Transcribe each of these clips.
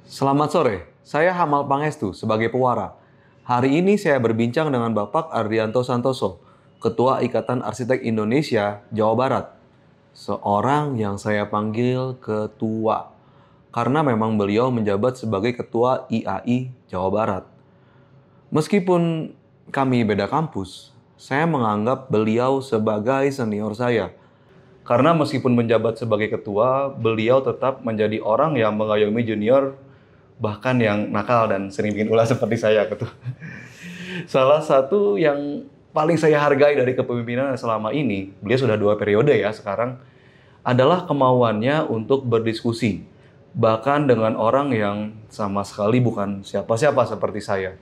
Selamat sore, saya Hamal Pangestu sebagai pewara. Hari ini saya berbincang dengan Bapak Ardianto Santoso, Ketua Ikatan Arsitek Indonesia, Jawa Barat. Seorang yang saya panggil Ketua, karena memang beliau menjabat sebagai Ketua IAI Jawa Barat. Meskipun kami beda kampus, saya menganggap beliau sebagai senior saya. Karena meskipun menjabat sebagai ketua, beliau tetap menjadi orang yang mengayomi junior, bahkan yang nakal dan sering bikin ulah seperti saya, ketua. Salah satu yang paling saya hargai dari kepemimpinan selama ini, beliau sudah 2 periode ya sekarang, adalah kemauannya untuk berdiskusi. Bahkan dengan orang yang sama sekali bukan siapa-siapa seperti saya.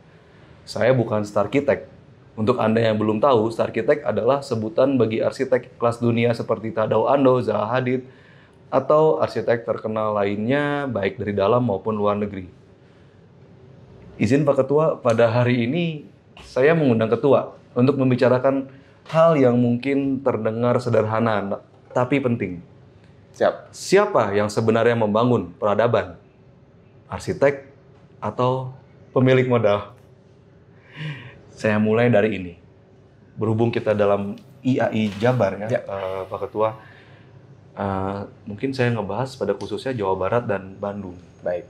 Saya bukan Starchitect. Untuk Anda yang belum tahu, Starchitect adalah sebutan bagi arsitek kelas dunia seperti Tadao Ando, Zaha Hadid, atau arsitek terkenal lainnya, baik dari dalam maupun luar negeri. Izin Pak Ketua, pada hari ini saya mengundang Ketua untuk membicarakan hal yang mungkin terdengar sederhana, tapi penting. Siapa yang sebenarnya membangun peradaban? Arsitek atau pemilik modal? Saya mulai dari ini. Berhubung kita dalam IAI Jabar ya. Pak Ketua, mungkin saya ngebahas pada khususnya Jawa Barat dan Bandung. Baik.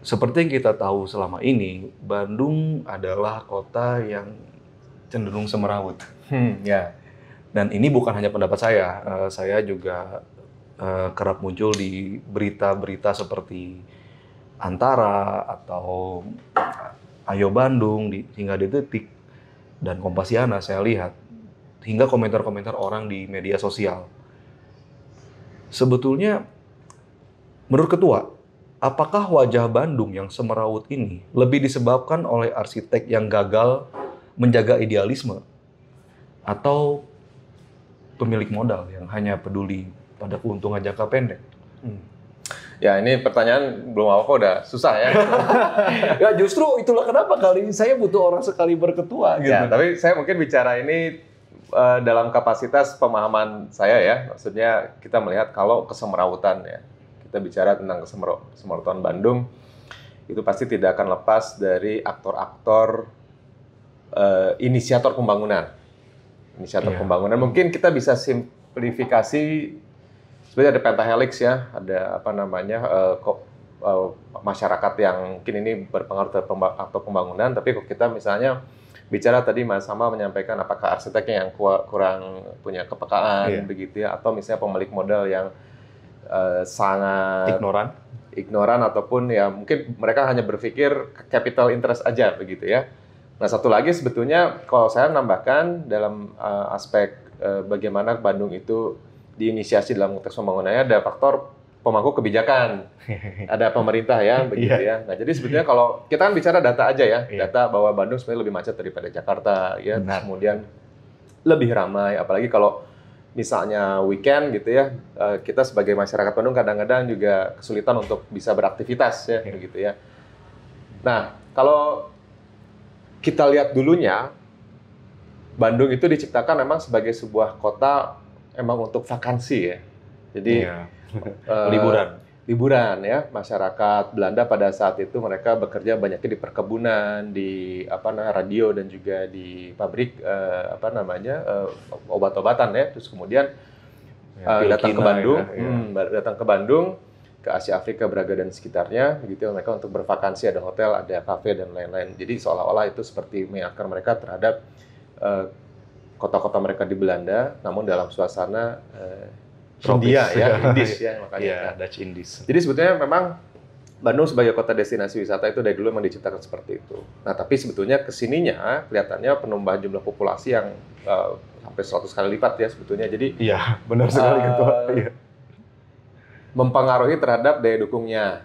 Seperti yang kita tahu selama ini, Bandung adalah kota yang cenderung semerawut. Ya. Dan ini bukan hanya pendapat saya juga kerap muncul di berita-berita seperti Antara atau Ayo Bandung, hingga Detik, dan Kompasiana saya lihat, hingga komentar-komentar orang di media sosial. Sebetulnya, menurut Ketua, apakah wajah Bandung yang semerawut ini lebih disebabkan oleh arsitek yang gagal menjaga idealisme, atau pemilik modal yang hanya peduli pada keuntungan jangka pendek? Ya, ini pertanyaan belum apa-apa udah susah ya. Ya justru itulah kenapa kali ini saya butuh orang sekali berketua gitu. Ya, tapi saya mungkin bicara ini dalam kapasitas pemahaman saya ya. Maksudnya kita melihat kalau kesemerawutan ya. Kita bicara tentang kesemerawutan Bandung, itu pasti tidak akan lepas dari aktor-aktor inisiator pembangunan. Pembangunan mungkin kita bisa simplifikasi. Sebenarnya ada pentahelix ya, ada masyarakat yang mungkin ini berpengaruh terhadap aktor pembangunan, tapi kalau kita misalnya bicara tadi Mas Sama menyampaikan apakah arsiteknya yang kurang punya kepekaan begitu ya, atau misalnya pemilik modal yang sangat ignoran ataupun ya mungkin mereka hanya berpikir capital interest aja begitu ya. Nah, satu lagi sebetulnya kalau saya menambahkan dalam aspek bagaimana Bandung itu diinisiasi dalam konteks pembangunannya, ada faktor pemangku kebijakan, ada pemerintah ya, begitu ya. Nah, jadi sebetulnya kalau kita kan bicara data aja ya, data bahwa Bandung sebenarnya lebih macet daripada Jakarta, ya. Kemudian lebih ramai, apalagi kalau misalnya weekend gitu ya, kita sebagai masyarakat Bandung kadang-kadang juga kesulitan untuk bisa beraktivitas ya, begitu ya. Nah, kalau kita lihat dulunya, Bandung itu diciptakan memang sebagai sebuah kota emang untuk vakansi ya, jadi liburan ya. Masyarakat Belanda pada saat itu mereka bekerja banyaknya di perkebunan, di radio dan juga di pabrik obat-obatan ya. Terus kemudian datang ke Bandung, datang ke Bandung, ke Asia Afrika, Braga dan sekitarnya, begitu mereka untuk bervakansi, ada hotel, ada kafe dan lain-lain. Jadi seolah-olah itu seperti mengingatkan mereka terhadap kota-kota mereka di Belanda, namun dalam suasana India ya, Indies ya makanya. Dutch Indies. Jadi sebetulnya memang Bandung sebagai kota destinasi wisata itu dari dulu memang diciptakan seperti itu. Nah, tapi sebetulnya kesininya kelihatannya penambahan jumlah populasi yang sampai 100 kali lipat ya sebetulnya. Jadi iya, benar sekali Ketua. Mempengaruhi terhadap daya dukungnya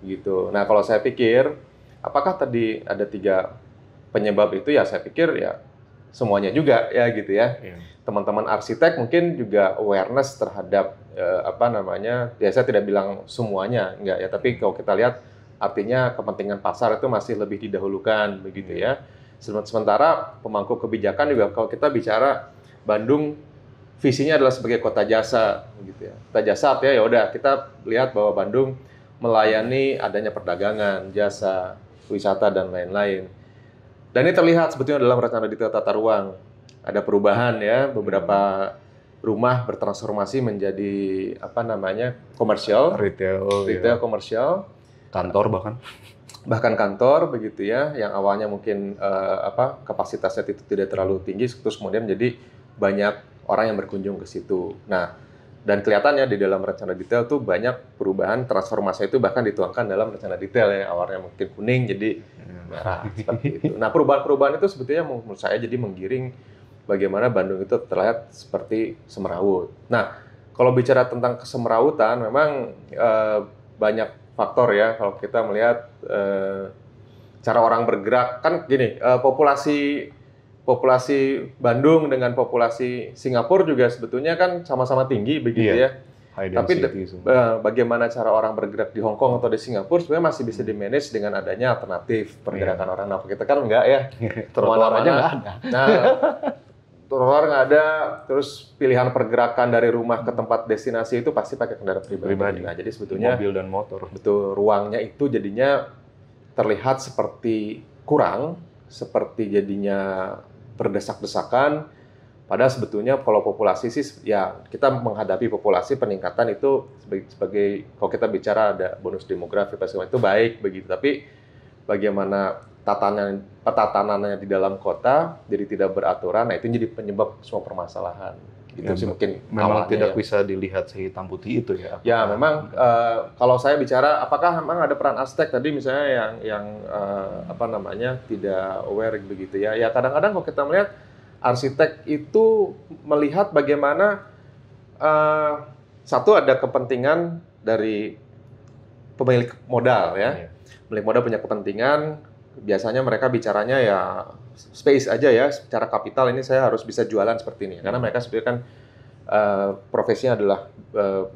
gitu. Nah, kalau saya pikir apakah tadi ada 3 penyebab itu ya, saya pikir ya semuanya juga ya gitu ya. Teman-teman arsitek mungkin juga awareness terhadap ya saya tidak bilang semuanya enggak ya, tapi kalau kita lihat artinya kepentingan pasar itu masih lebih didahulukan begitu ya. Sementara pemangku kebijakan juga kalau kita bicara Bandung visinya adalah sebagai kota jasa gitu ya. Kota jasa artinya ya udah kita lihat bahwa Bandung melayani adanya perdagangan, jasa, wisata, dan lain-lain. Dan ini terlihat sebetulnya dalam rencana detail tata ruang. Ada perubahan ya, beberapa rumah bertransformasi menjadi komersial, retail komersial, kantor bahkan kantor begitu ya, yang awalnya mungkin kapasitasnya itu tidak terlalu tinggi, terus kemudian menjadi banyak orang yang berkunjung ke situ. Nah, dan kelihatannya di dalam rencana detail tuh banyak perubahan, transformasi itu bahkan dituangkan dalam rencana detail ya, awalnya mungkin kuning jadi merah seperti itu. Nah, perubahan-perubahan itu sebetulnya menurut saya jadi menggiring bagaimana Bandung itu terlihat seperti semrawut. Nah, kalau bicara tentang kesemrawutan, memang banyak faktor ya. Kalau kita melihat cara orang bergerak, kan gini, populasi Bandung dengan populasi Singapura juga sebetulnya kan sama-sama tinggi begitu ya. Tapi bagaimana cara orang bergerak di Hong Kong atau di Singapura sebenarnya masih bisa di-manage dengan adanya alternatif pergerakan orang. Nah, kita kan enggak ya. Trotoar aja nggak ada. Nah, trotoar nggak ada, terus pilihan pergerakan dari rumah ke tempat destinasi itu pasti pakai kendaraan pribadi. Nah, jadi sebetulnya mobil dan motor. Betul, ruangnya itu jadinya terlihat seperti kurang, seperti jadinya berdesak-desakan. Padahal sebetulnya kalau populasi sih ya kita menghadapi populasi peningkatan itu sebagai kalau kita bicara ada bonus demografi itu baik begitu, tapi bagaimana petatanannya di dalam kota jadi tidak beraturan, nah itu jadi penyebab semua permasalahan. Itu sih mungkin memang tidak bisa dilihat sehitam putih itu ya. Ya memang kalau saya bicara apakah memang ada peran arsitek tadi misalnya yang tidak aware begitu ya. Ya kadang-kadang kalau kita melihat arsitek itu melihat bagaimana satu ada kepentingan dari pemilik modal ya. Pemilik modal punya kepentingan, biasanya mereka bicaranya ya space aja ya, secara kapital ini saya harus bisa jualan seperti ini. Karena mereka sebenarnya kan profesinya adalah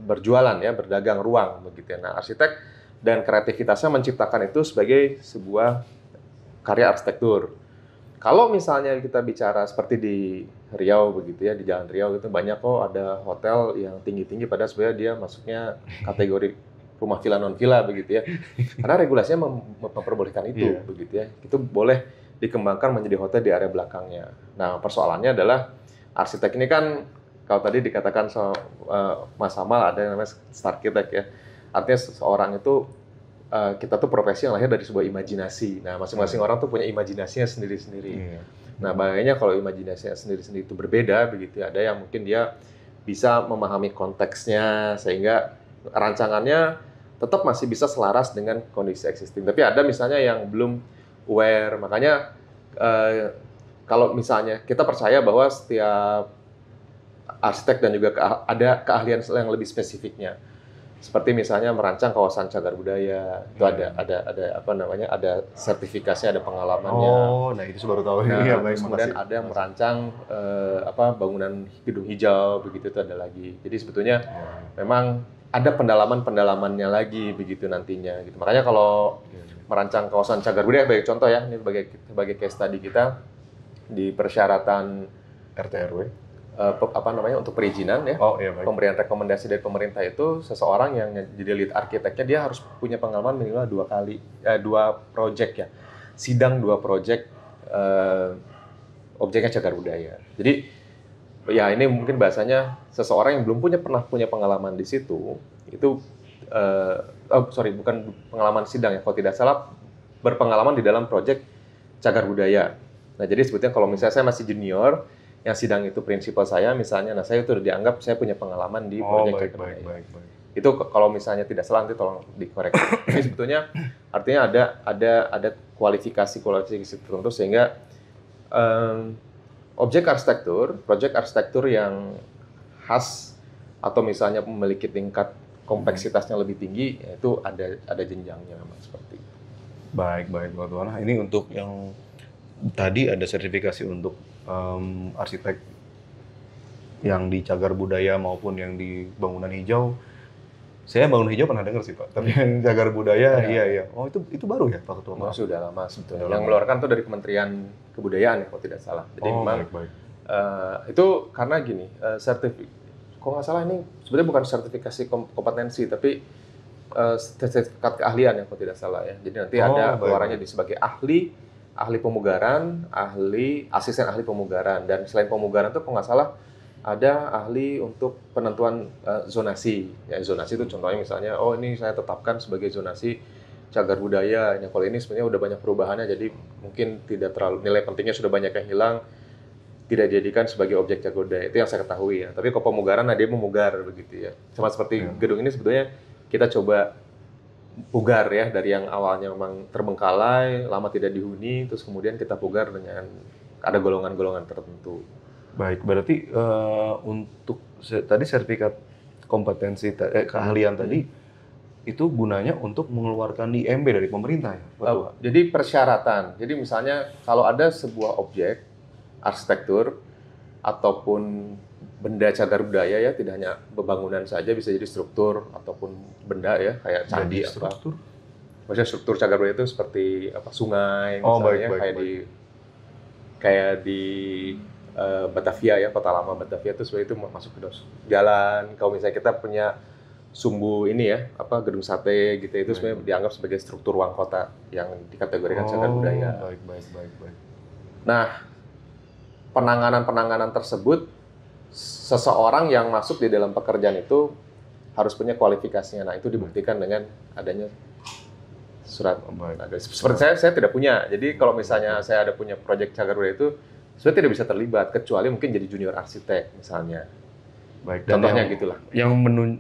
berjualan ya, berdagang ruang begitu ya. Nah, arsitek dan kreativitasnya menciptakan itu sebagai sebuah karya arsitektur. Kalau misalnya kita bicara seperti di Riau begitu ya, di Jalan Riau itu banyak kok ada hotel yang tinggi-tinggi padahal sebenarnya dia masuknya kategori rumah villa non villa begitu ya. Karena regulasinya memperbolehkan itu begitu ya. Itu boleh dikembangkan menjadi hotel di area belakangnya. Nah, persoalannya adalah arsitek ini kan kalau tadi dikatakan Mas Amal ada yang namanya star architect ya. Artinya seseorang itu kita tuh profesi yang lahir dari sebuah imajinasi. Nah, masing-masing orang tuh punya imajinasinya sendiri-sendiri. Nah, bahayanya kalau imajinasinya sendiri-sendiri itu berbeda begitu ya. Ada yang mungkin dia bisa memahami konteksnya sehingga rancangannya tetap masih bisa selaras dengan kondisi existing. Tapi ada misalnya yang belum aware, makanya kalau misalnya kita percaya bahwa setiap arsitek dan juga ada keahlian yang lebih spesifiknya. Seperti misalnya merancang kawasan cagar budaya, itu ada sertifikasinya, ada pengalamannya. Oh, nah itu baru tahu. Nah, kemudian ada yang merancang bangunan gedung hijau, begitu itu ada lagi. Jadi sebetulnya memang ada pendalaman-pendalamannya lagi begitu nantinya. Gitu. Makanya kalau merancang kawasan cagar budaya, sebagai contoh ya, ini sebagai case study kita di persyaratan RT RW. Untuk perizinan ya, pemberian rekomendasi dari pemerintah itu seseorang yang jadi lead arsiteknya dia harus punya pengalaman minimal 2 project ya, sidang 2 project objeknya cagar budaya. Jadi ya ini mungkin bahasanya seseorang yang belum pernah punya pengalaman di situ itu bukan pengalaman sidang ya, kalau tidak salah berpengalaman di dalam project cagar budaya. Nah jadi sebetulnya kalau misalnya saya masih junior yang sidang itu prinsipal saya misalnya, nah saya itu udah dianggap saya punya pengalaman di proyek cagar budaya. Itu kalau misalnya tidak salah nanti tolong dikoreksi. Jadi sebetulnya artinya ada kualifikasi tertentu sehingga proyek arsitektur yang khas atau misalnya memiliki tingkat kompleksitasnya lebih tinggi, itu ada jenjangnya memang seperti itu. Baik Mbak Tuana. Ini untuk yang tadi ada sertifikasi untuk arsitek yang di cagar budaya maupun yang di bangunan hijau. Saya bangunan hijau pernah dengar sih Pak, tapi yang cagar budaya iya. Oh itu baru ya Pak Ketua? Sudah lama sebetulnya. Yang mengeluarkan itu dari Kementerian Kebudayaan ya kalau tidak salah. Jadi memang itu karena gini, kalau nggak salah ini sebenarnya bukan sertifikasi kompetensi, tapi sertifikat keahlian ya kalau tidak salah ya. Jadi nanti ada keluarannya di sebagai ahli pemugaran, asisten ahli pemugaran, dan selain pemugaran itu kalau nggak salah ada ahli untuk penentuan zonasi. Ya, zonasi itu contohnya misalnya, oh ini saya tetapkan sebagai zonasi cagar budaya. Ya, kalau ini sebenarnya udah banyak perubahannya, jadi mungkin tidak terlalu, nilai pentingnya sudah banyak yang hilang, tidak dijadikan sebagai objek cagar budaya. Itu yang saya ketahui ya. Tapi kalau pemugaran, dia memugar begitu ya. Sama seperti gedung ini sebetulnya kita coba pugar ya, dari yang awalnya memang terbengkalai, lama tidak dihuni, terus kemudian kita pugar dengan ada golongan-golongan tertentu. Baik, berarti untuk tadi sertifikat kompetensi keahlian tadi itu gunanya untuk mengeluarkan IMB dari pemerintah ya, Pak? Jadi persyaratan. Jadi misalnya kalau ada sebuah objek arsitektur ataupun benda cagar budaya ya, tidak hanya bangunan saja, bisa jadi struktur ataupun benda ya, kayak candi struktur. Maksudnya struktur cagar budaya itu seperti sungai misalnya, kayak di Batavia ya, kota lama Batavia itu sebenarnya itu masuk ke jalan. Kalau misalnya kita punya sumbu ini ya, gedung sate gitu, itu sebenarnya dianggap sebagai struktur ruang kota yang dikategorikan cagar budaya. Baik. Nah, penanganan tersebut, seseorang yang masuk di dalam pekerjaan itu harus punya kualifikasinya. Nah, itu dibuktikan dengan adanya surat. Seperti saya tidak punya. Jadi kalau misalnya saya ada punya proyek cagar budaya itu, saya tidak bisa terlibat, kecuali mungkin jadi junior arsitek misalnya. Baik, dan contohnya gitulah. Yang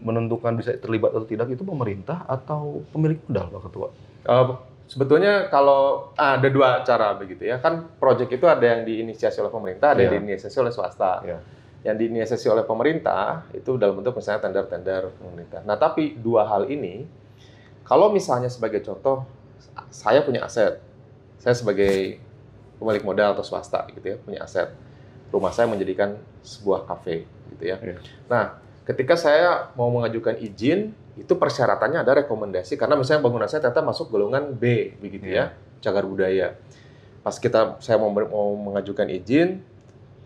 menentukan bisa terlibat atau tidak itu pemerintah atau pemilik modal, Pak Ketua? Sebetulnya kalau ada dua cara begitu ya. Kan proyek itu ada yang diinisiasi oleh pemerintah, ada yang diinisiasi oleh swasta. Yang diinisiasi oleh pemerintah itu dalam bentuk misalnya tender-tender pemerintah. Nah, tapi dua hal ini, kalau misalnya sebagai contoh, saya punya aset. Saya sebagai pemilik modal atau swasta gitu ya, punya aset. Rumah saya menjadikan sebuah kafe gitu ya. Nah, ketika saya mau mengajukan izin, itu persyaratannya ada rekomendasi, karena misalnya bangunan saya ternyata masuk golongan B begitu ya, cagar budaya. Pas saya mau mengajukan izin,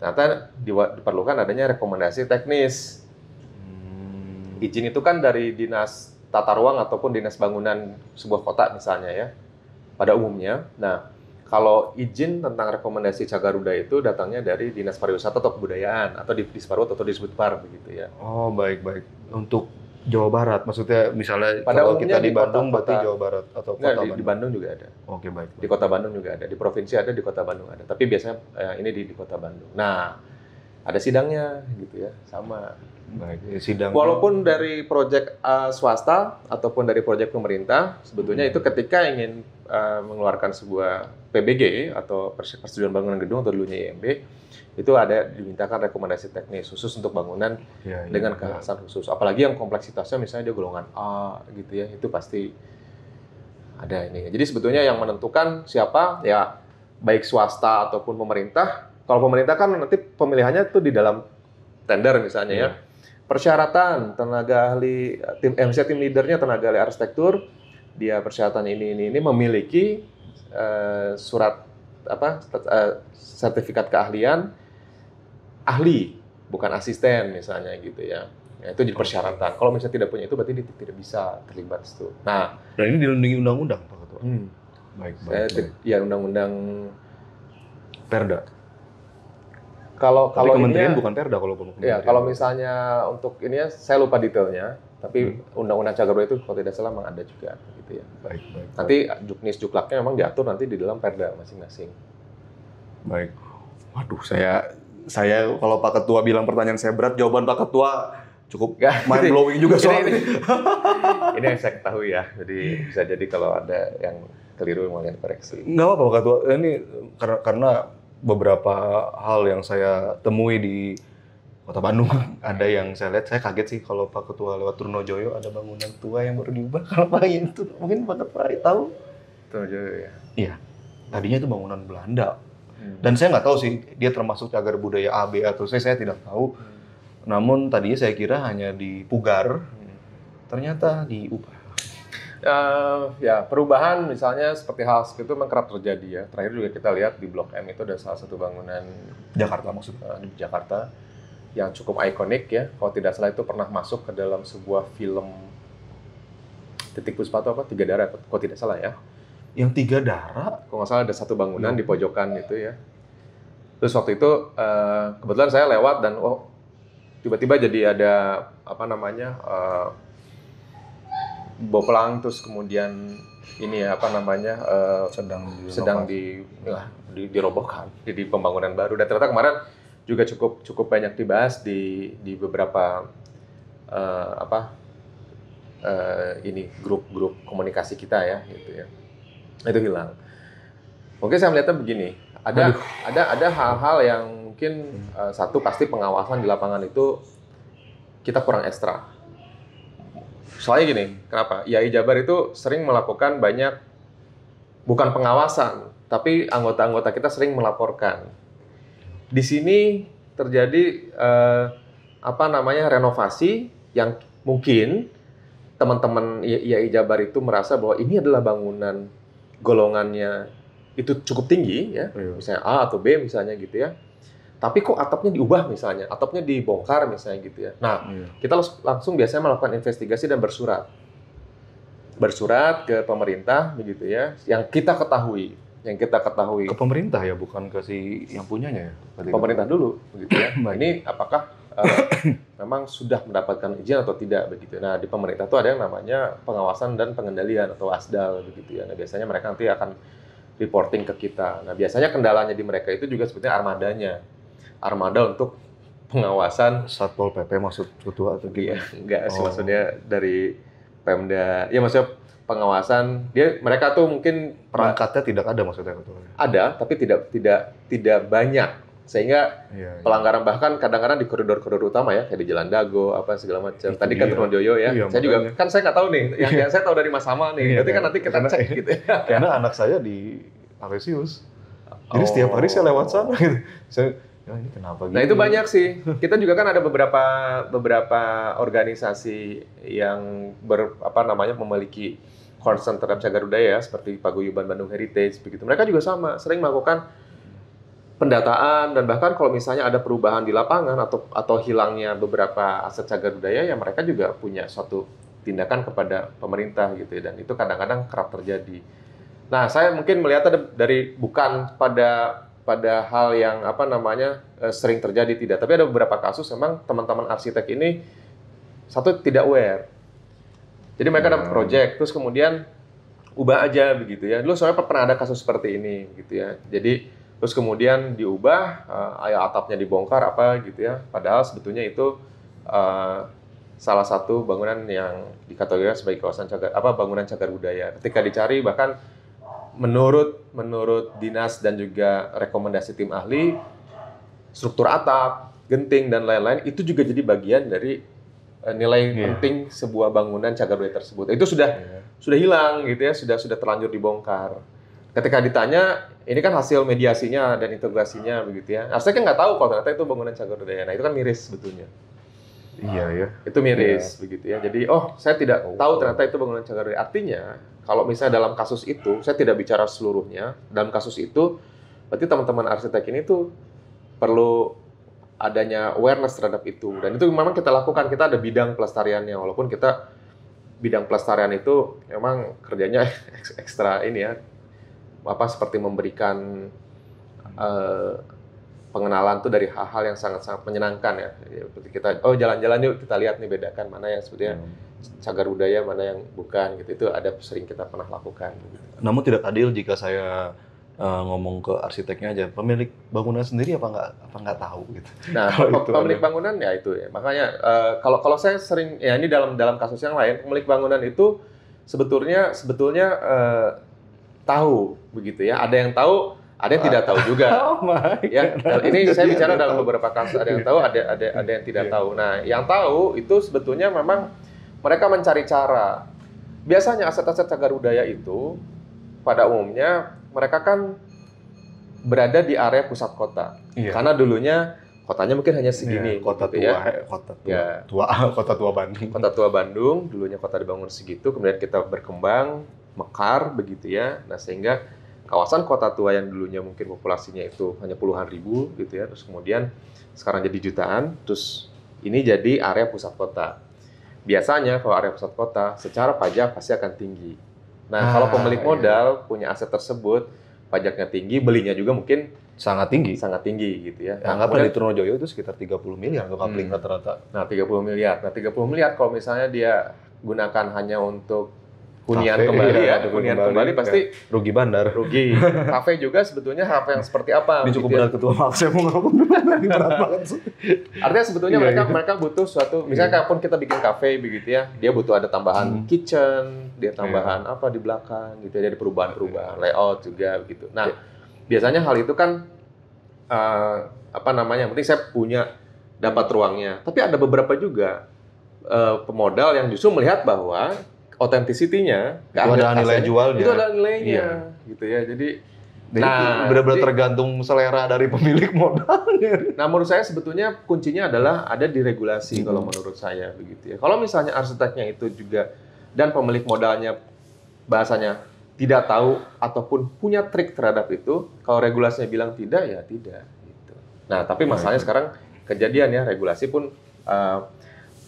ternyata diperlukan adanya rekomendasi teknis. Izin itu kan dari dinas tata ruang ataupun dinas bangunan sebuah kota misalnya ya, pada umumnya. Nah, kalau izin tentang rekomendasi cagar budaya itu datangnya dari Dinas Pariwisata atau Kebudayaan, atau di Disparwud atau Disbudpar begitu ya. Oh, baik. Untuk Jawa Barat, maksudnya misalnya pada kalau kita di Bandung berarti Jawa Barat atau kota Bandung? Di Bandung juga ada. Oke, baik. Di kota Bandung juga ada, di provinsi ada, di kota Bandung ada. Tapi biasanya ini di kota Bandung. Nah, ada sidangnya gitu ya, sama. Baik, sidang. Walaupun dari proyek swasta ataupun dari proyek pemerintah, sebetulnya itu ketika ingin mengeluarkan sebuah PBG atau persetujuan bangunan gedung atau dulunya IMB, itu ada dimintakan rekomendasi teknis khusus untuk bangunan dengan kekhasan khusus. Apalagi yang kompleksitasnya misalnya dia golongan A gitu ya, itu pasti ada ini. Jadi sebetulnya yang menentukan siapa ya, baik swasta ataupun pemerintah. Kalau pemerintah kan nanti pemilihannya itu di dalam tender misalnya ya. Persyaratan tenaga ahli tim leadernya tenaga ahli arsitektur, dia persyaratan ini memiliki surat sertifikat keahlian ahli, bukan asisten misalnya gitu ya. Itu jadi persyaratan. Kalau misalnya tidak punya itu berarti dia tidak bisa terlibat situ. Nah, dan ini dilindungi undang-undang, Pak Ketua. Baik. Ya, undang-undang Perda. Kalau kementerian bukan Perda kalau ya, kalau misalnya untuk ini ya saya lupa detailnya, tapi undang-undang cagar budaya itu kalau tidak salah memang ada juga gitu ya. Baik. Nanti juklaknya memang diatur nanti di dalam Perda masing-masing. Baik. Waduh, saya kalau Pak Ketua bilang pertanyaan saya berat, jawaban Pak Ketua cukup mind blowing juga soalnya. Ini yang saya ketahui ya. Jadi bisa jadi kalau ada yang keliru mau koreksi. Nggak apa-apa Pak Ketua. Ini karena beberapa hal yang saya temui di Kota Bandung ada yang saya lihat, saya kaget sih kalau Pak Ketua lewat Trunojoyo ada bangunan tua yang baru diubah. Ngapain itu? Mungkin Pak Ketua tahu. Trunojoyo ya? Iya. Tadinya itu bangunan Belanda. Dan saya nggak tahu sih dia termasuk cagar budaya A, B atau C, saya tidak tahu. Namun tadinya saya kira hanya dipugar. Ternyata diubah. Ya, perubahan misalnya seperti hal seperti itu memang kerap terjadi ya. Terakhir juga kita lihat di Blok M itu ada salah satu bangunan Jakarta maksudnya. Di Jakarta yang cukup ikonik ya. Kalau tidak salah itu pernah masuk ke dalam sebuah film Titik Puspa itu apa? Tiga Darah, kok tidak salah ya. Yang 3 darah? Kalau nggak salah ada satu bangunan di pojokan gitu ya. Terus waktu itu kebetulan saya lewat dan tiba-tiba jadi ada apa namanya bopelang, terus kemudian ini ya apa namanya sedang dirobohkan, jadi pembangunan baru. Dan ternyata kemarin juga cukup banyak dibahas di beberapa ini grup komunikasi kita ya gitu ya. Itu hilang. Mungkin saya melihatnya begini, ada hal-hal yang mungkin satu pasti pengawasan di lapangan itu kita kurang ekstra. Soalnya gini, kenapa? IAI Jabar itu sering melakukan banyak bukan pengawasan, tapi anggota-anggota kita sering melaporkan. Di sini terjadi renovasi yang mungkin teman-teman IAI Jabar itu merasa bahwa ini adalah bangunan golongannya itu cukup tinggi ya, misalnya A atau B misalnya gitu ya. Tapi kok atapnya diubah misalnya, atapnya dibongkar misalnya gitu ya. Nah, kita langsung biasanya melakukan investigasi dan bersurat ke pemerintah begitu ya, yang kita ketahui. Ke pemerintah ya, bukan ke si yang punyanya ya? Pemerintah dulu begitu ya. Ini apakah memang sudah mendapatkan izin atau tidak begitu. Nah, di pemerintah itu ada yang namanya pengawasan dan pengendalian atau ASDAL begitu ya. Nah, biasanya mereka nanti akan reporting ke kita. Nah, biasanya kendalanya di mereka itu juga sebetulnya armada untuk pengawasan. Satpol PP maksud ketua atau gitu? Iya, enggak sih, maksudnya dari Pemda. Ya maksudnya pengawasan, mereka tuh mungkin perangkatnya tidak ada maksudnya ketua. Ada, tapi tidak banyak. Sehingga pelanggaran bahkan kadang-kadang di koridor-koridor utama ya, kayak di Jalan Dago, apa segala macam. Tadi kan Trunojoyo ya, saya juga, kan saya nggak tahu nih, yang saya tahu dari Mas Sama nih, berarti kan nanti kita cek gitu ya. Karena anak saya di Avesius, jadi setiap hari saya lewat sana gitu. Ini kenapa gitu? Nah itu banyak sih, kita juga kan ada beberapa organisasi yang memiliki concern terhadap cagar budaya, seperti Paguyuban Bandung Heritage, begitu. Mereka juga sama, sering melakukan pendataan, dan bahkan kalau misalnya ada perubahan di lapangan atau hilangnya beberapa aset cagar budaya, ya mereka juga punya suatu tindakan kepada pemerintah gitu ya, dan itu kadang-kadang kerap terjadi. Nah, saya mungkin melihatnya dari bukan pada hal yang sering terjadi, tidak, tapi ada beberapa kasus memang teman-teman arsitek ini satu tidak aware. Jadi mereka dapat project terus kemudian ubah aja begitu ya. Dulu soalnya pernah ada kasus seperti ini gitu ya. Jadi terus kemudian diubah, atapnya dibongkar apa gitu ya. Padahal sebetulnya itu salah satu bangunan yang dikategorikan sebagai kawasan bangunan cagar budaya. Ketika dicari bahkan menurut dinas dan juga rekomendasi tim ahli, struktur atap, genting dan lain-lain itu juga jadi bagian dari nilai penting sebuah bangunan cagar budaya tersebut. Itu sudah hilang gitu ya, sudah terlanjur dibongkar. Ketika ditanya, ini kan hasil mediasinya dan integrasinya begitu ya. Harusnya kan nggak tahu kalau ternyata itu bangunan cagar budaya. Nah itu kan miris sebetulnya. Iya ya. Itu miris begitu ya. Jadi saya tidak tahu ternyata itu bangunan cagar budaya. Artinya kalau misalnya dalam kasus itu, saya tidak bicara seluruhnya. Dalam kasus itu, berarti teman-teman arsitek ini tuh perlu adanya awareness terhadap itu. Dan itu memang kita lakukan. Kita ada bidang pelestariannya. Walaupun kita bidang pelestarian itu memang kerjanya ekstra ini ya. Seperti memberikan pengenalan tuh dari hal-hal yang sangat-sangat menyenangkan ya. Seperti kita jalan-jalan yuk kita lihat nih, bedakan mana yang sebetulnya cagar budaya, mana yang bukan gitu. Itu ada sering kita pernah lakukan gitu. Namun tidak adil jika saya ngomong ke arsiteknya aja, pemilik bangunan sendiri apa nggak tahu gitu. Nah, pemilik bangunan ya itu ya. Makanya kalau saya sering ya, ini dalam kasus yang lain, pemilik bangunan itu sebetulnya tahu begitu ya. Ada yang tahu, ada yang tidak tahu juga. Ya, ini saya bicara dalam beberapa kasus, ada yang tahu, ada yang tidak tahu. Nah, yang tahu itu sebetulnya memang mereka mencari cara. Biasanya aset-aset cagar budaya itu pada umumnya mereka kan berada di area pusat kota. Karena dulunya kotanya mungkin hanya segini. Kota tua Bandung. Kota tua Bandung, dulunya kota dibangun segitu, kemudian kita berkembang, mekar begitu ya. Nah, sehingga kawasan kota tua yang dulunya mungkin populasinya itu hanya puluhan ribu gitu ya, terus kemudian sekarang jadi jutaan, terus ini jadi area pusat kota. biasanya kalau area pusat kota, secara pajak pasti akan tinggi. Nah, kalau pemilik modal punya aset tersebut, pajaknya tinggi, belinya juga mungkin sangat tinggi gitu ya. Nah, anggaplah di Trunojoyo itu sekitar 30 miliar untuk kapling rata-rata. Nah, 30 miliar. Nah, 30 miliar kalau misalnya dia gunakan hanya untuk hunian kembali hunian kembali pasti rugi bandar. Rugi. Kafe juga sebetulnya kafe yang seperti apa? Ini cukup berat ketua, maaf saya mau ngomong ini berat banget. Artinya sebetulnya mereka butuh suatu, misalnya kalaupun kita bikin kafe begitu ya, dia butuh ada tambahan kitchen, dia tambahan apa di belakang gitu ya, ada perubahan-perubahan layout juga begitu. Nah, biasanya hal itu kan penting saya punya dapat ruangnya. Tapi ada beberapa juga pemodal yang justru melihat bahwa otentisitinya itu ada nilai jualnya. Itu ada nilainya, gitu ya. Jadi benar-benar tergantung selera dari pemilik modalnya. Nah, menurut saya sebetulnya kuncinya adalah ada di regulasi kalau menurut saya begitu ya. Kalau misalnya arsiteknya itu juga dan pemilik modalnya bahasanya tidak tahu ataupun punya trik terhadap itu, kalau regulasinya bilang tidak ya tidak gitu. Nah, tapi masalahnya sekarang kejadian ya, regulasi pun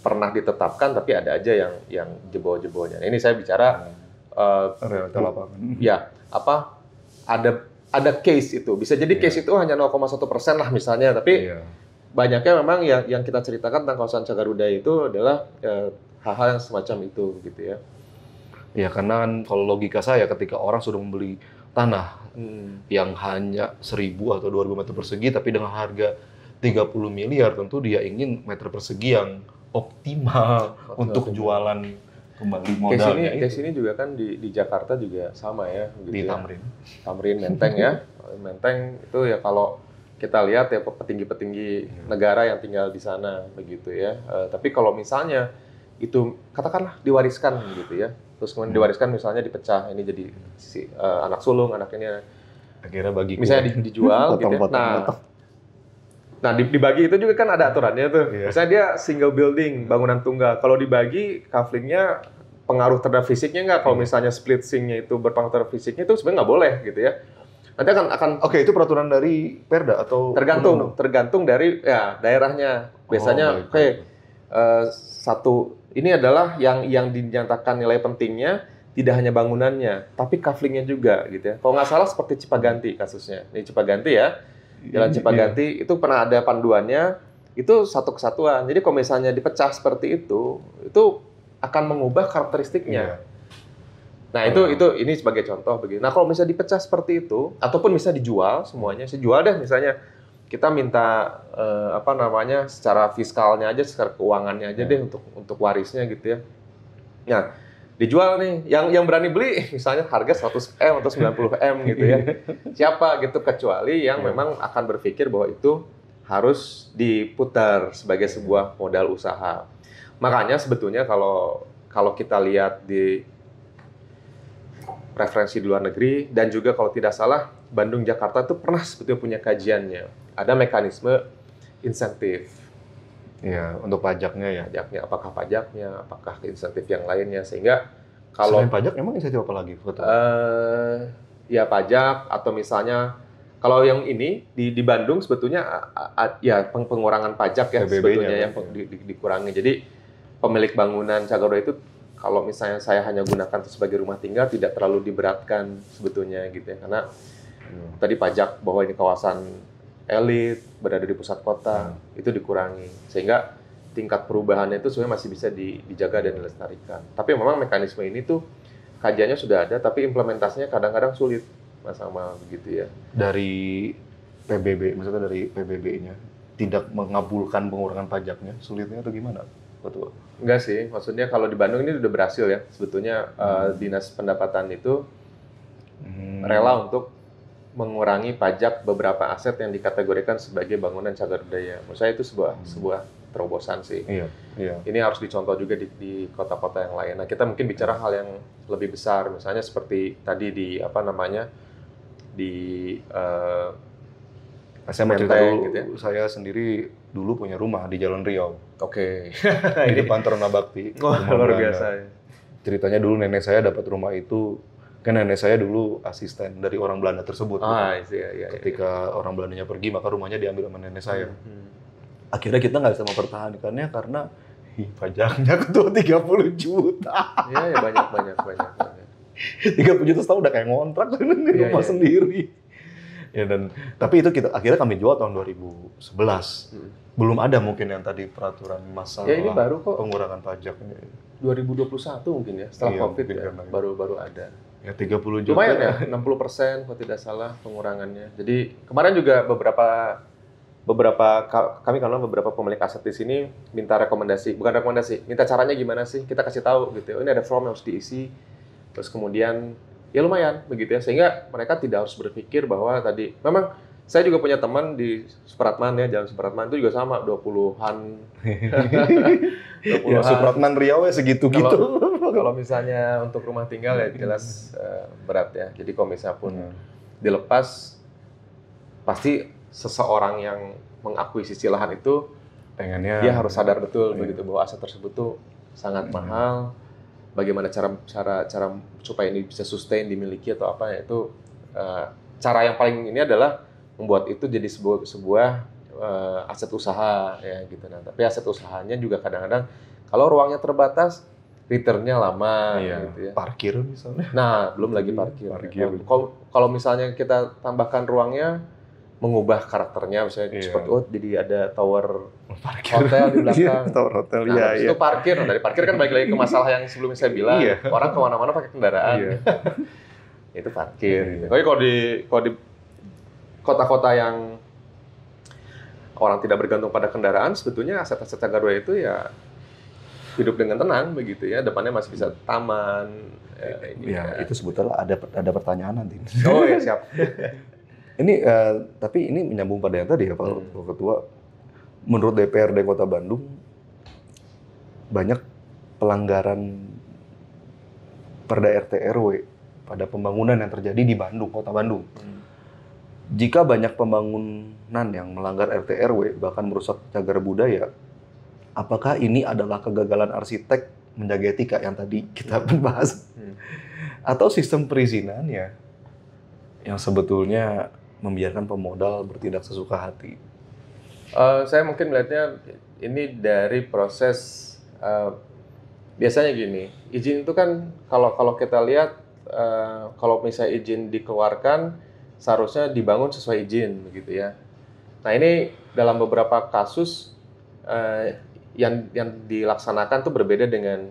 pernah ditetapkan tapi ada aja yang jebol-jebolnya. Nah, ini saya bicara realita lapangan. Ya, ada case itu. Bisa jadi case itu hanya 0,1% lah misalnya, tapi banyaknya memang yang kita ceritakan tentang kawasan Cagar Budaya itu adalah hal-hal yang semacam itu gitu ya. Ya, karena kan kalau logika saya ketika orang sudah membeli tanah yang hanya 1.000 atau 2.000 meter persegi tapi dengan harga 30 miliar, tentu dia ingin meter persegi yang optimal untuk jualan kembali modalnya. Case ini juga kan di Jakarta juga sama ya. Gitu di ya. Tamrin, Menteng ya. Menteng itu ya kalau kita lihat ya petinggi-petinggi negara yang tinggal di sana begitu ya. Tapi kalau misalnya itu katakanlah diwariskan gitu ya. Terus kemudian diwariskan misalnya dipecah, ini jadi anak sulung, anak ini akhirnya bagi misalnya dijual gitu ya. Nah, dibagi itu juga kan ada aturannya tuh. Misalnya dia single building, bangunan tunggal. Kalau dibagi, kaflingnya pengaruh terhadap fisiknya nggak? Kalau misalnya split sink-nya itu berpengaruh terhadap fisiknya, itu sebenarnya nggak boleh gitu ya. Nanti akan Oke, itu peraturan dari Perda atau tergantung dari ya daerahnya. Biasanya ini adalah yang dinyatakan nilai pentingnya tidak hanya bangunannya, tapi kaflingnya juga gitu ya. Kalau nggak salah seperti Cipaganti kasusnya. Ini Cipaganti ya. Jalan Cipaganti itu pernah ada panduannya, itu satu kesatuan. Jadi kalau misalnya dipecah seperti itu akan mengubah karakteristiknya. Nah, ini sebagai contoh begitu. Nah, kalau misalnya dipecah seperti itu ataupun bisa dijual semuanya, dijual deh misalnya kita minta secara fiskalnya aja, secara keuangannya aja deh untuk warisnya gitu ya. Nah, dijual nih, yang berani beli misalnya harga 100M atau 90M gitu ya. Siapa gitu, kecuali yang memang akan berpikir bahwa itu harus diputar sebagai sebuah modal usaha. Makanya sebetulnya kalau kita lihat di referensi di luar negeri dan juga kalau tidak salah Bandung Jakarta itu pernah sebetulnya punya kajiannya. Ada mekanisme insentif. Ya, untuk pajaknya ya. Apakah pajaknya, apakah insentif yang lainnya, sehingga kalau selain pajak emang insentif apa lagi? Ya pajak atau misalnya kalau yang ini di Bandung sebetulnya ya pengurangan pajak ya sebetulnya yang dikurangi. Jadi pemilik bangunan Cagar Budaya itu kalau misalnya saya hanya gunakan itu sebagai rumah tinggal tidak terlalu diberatkan sebetulnya gitu ya, karena tadi pajak bahwa ini kawasan elit, berada di pusat kota, itu dikurangi. Sehingga tingkat perubahannya itu sebenarnya masih bisa dijaga dan dilestarikan. Tapi memang mekanisme ini tuh kajiannya sudah ada, tapi implementasinya kadang-kadang sulit, Mas Amal, begitu ya. Dari PBB, maksudnya dari PBB-nya, tidak mengabulkan pengurangan pajaknya, sulitnya atau gimana? Betul? Enggak sih, maksudnya kalau di Bandung ini udah berhasil ya. Sebetulnya Dinas Pendapatan itu rela untuk mengurangi pajak beberapa aset yang dikategorikan sebagai bangunan cagar budaya. Menurut saya itu sebuah terobosan sih. Iya. Ini harus dicontoh juga di kota-kota yang lain. Nah, kita mungkin bicara hal yang lebih besar, misalnya seperti tadi di saya mau cerita dulu, gitu ya. Saya sendiri dulu punya rumah di Jalan Riau. Oke. Di depan Taruna Bakti. Luar biasa ya. Ceritanya dulu nenek saya dapat rumah itu, kan nenek saya dulu asisten dari orang Belanda tersebut. Iya. Ketika orang Belandanya pergi, maka rumahnya diambil sama nenek saya. Akhirnya kita nggak bisa mempertahankannya karena Pajaknya ketua 30 juta. Iya, ya banyak. 30 juta setahun udah kayak ngontrak di rumah sendiri. Ya dan tapi itu akhirnya kami jual tahun 2011. Belum ada mungkin yang tadi peraturan masalah ya, ini baru kok. Pengurangan pajak. 2021 mungkin ya, setelah COVID ya, baru ada. Ya 30 juta. Lumayan ya, 60% kalau tidak salah pengurangannya. Jadi kemarin juga kami karena beberapa pemilik aset di sini minta minta caranya gimana sih, kita kasih tahu gitu. Ini ada form yang harus diisi, terus kemudian ya lumayan begitu ya, sehingga mereka tidak harus berpikir bahwa tadi memang saya juga punya teman di Supratman ya, Jalan Supratman itu juga sama 20-an. Ya Supratman Riau ya segitu-gitu. Kalau misalnya untuk rumah tinggal ya jelas berat ya. Jadi kalau misalnya pun dilepas, pasti seseorang yang mengakuisisi lahan itu pengennya dia harus sadar betul begitu bahwa aset tersebut tuh sangat mahal. Bagaimana cara supaya ini bisa sustain dimiliki atau apa ya, itu cara yang paling ini adalah membuat itu jadi sebuah aset usaha ya gitu. Nah, tapi aset usahanya juga kadang-kadang kalau ruangnya terbatas, returnnya lama gitu ya. Parkir misalnya. Nah, belum lagi parkir. Kalau misalnya kita tambahkan ruangnya, mengubah karakternya misalnya seperti jadi ada tower hotel di belakang. Tower hotel Itu parkir. Nah, dari parkir kan balik lagi ke masalah yang sebelumnya saya bilang. Orang kemana-mana pakai kendaraan. Itu parkir. Tapi kalau di kota-kota yang orang tidak bergantung pada kendaraan, sebetulnya aset-aset cagar budaya itu ya hidup dengan tenang begitu ya. Depannya masih bisa taman. Itu sebetulnya ada pertanyaan nanti. Oh ya, siap. Ini tapi ini menyambung pada yang tadi ya Pak Ketua. Menurut DPRD Kota Bandung banyak pelanggaran Perda RT RW pada pembangunan yang terjadi di Bandung, Kota Bandung. Jika banyak pembangunan yang melanggar RT RW bahkan merusak cagar budaya, apakah ini adalah kegagalan arsitek menjaga etika yang tadi kita bahas? Atau sistem perizinannya yang sebetulnya membiarkan pemodal bertindak sesuka hati? Saya mungkin melihatnya ini dari proses biasanya gini, izin itu kan kalau kita lihat kalau misalnya izin dikeluarkan seharusnya dibangun sesuai izin begitu ya. Nah ini dalam beberapa kasus yang dilaksanakan tuh berbeda dengan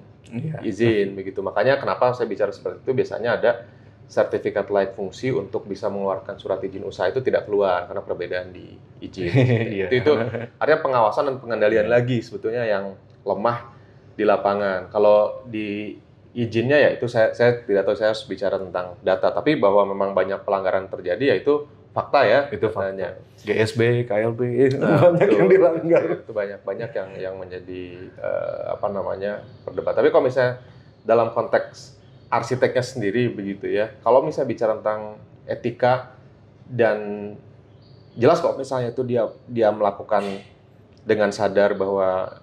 izin begitu. Makanya kenapa saya bicara seperti itu, biasanya ada sertifikat layak fungsi untuk bisa mengeluarkan surat izin usaha itu tidak keluar karena perbedaan di izin. Itu artinya pengawasan dan pengendalian lagi sebetulnya yang lemah di lapangan. Kalau di izinnya ya itu saya tidak tahu, saya harus bicara tentang data. Tapi bahwa memang banyak pelanggaran terjadi ya itu fakta ya. Itu faktanya. GSB, KLB, banyak yang dilanggar. Itu banyak yang menjadi perdebat. Tapi kalau misalnya dalam konteks arsiteknya sendiri begitu ya. Kalau misalnya bicara tentang etika dan jelas kok misalnya itu dia melakukan dengan sadar bahwa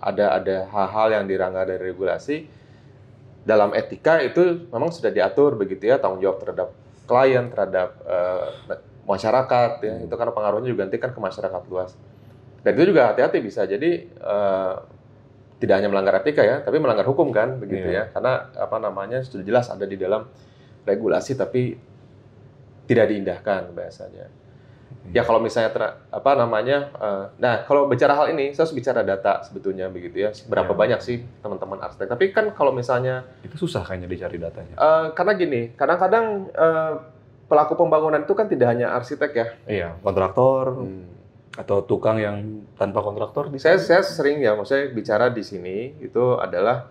ada hal-hal yang dilanggar dari regulasi, dalam etika itu memang sudah diatur begitu ya, tanggung jawab terhadap klien, terhadap masyarakat ya. Itu karena pengaruhnya juga nanti kan ke masyarakat luas. Dan itu juga hati-hati bisa jadi tidak hanya melanggar etika ya, tapi melanggar hukum kan begitu ya. Karena sudah jelas ada di dalam regulasi tapi tidak diindahkan bahasanya. Ya kalau misalnya nah kalau bicara hal ini saya harus bicara data sebetulnya begitu ya. Berapa banyak sih teman-teman arsitek? Tapi kan kalau misalnya itu susah kayaknya dicari datanya. Karena gini, kadang-kadang pelaku pembangunan itu kan tidak hanya arsitek ya. Iya, kontraktor. Atau tukang yang tanpa kontraktor? Saya sering ya, maksudnya bicara di sini itu adalah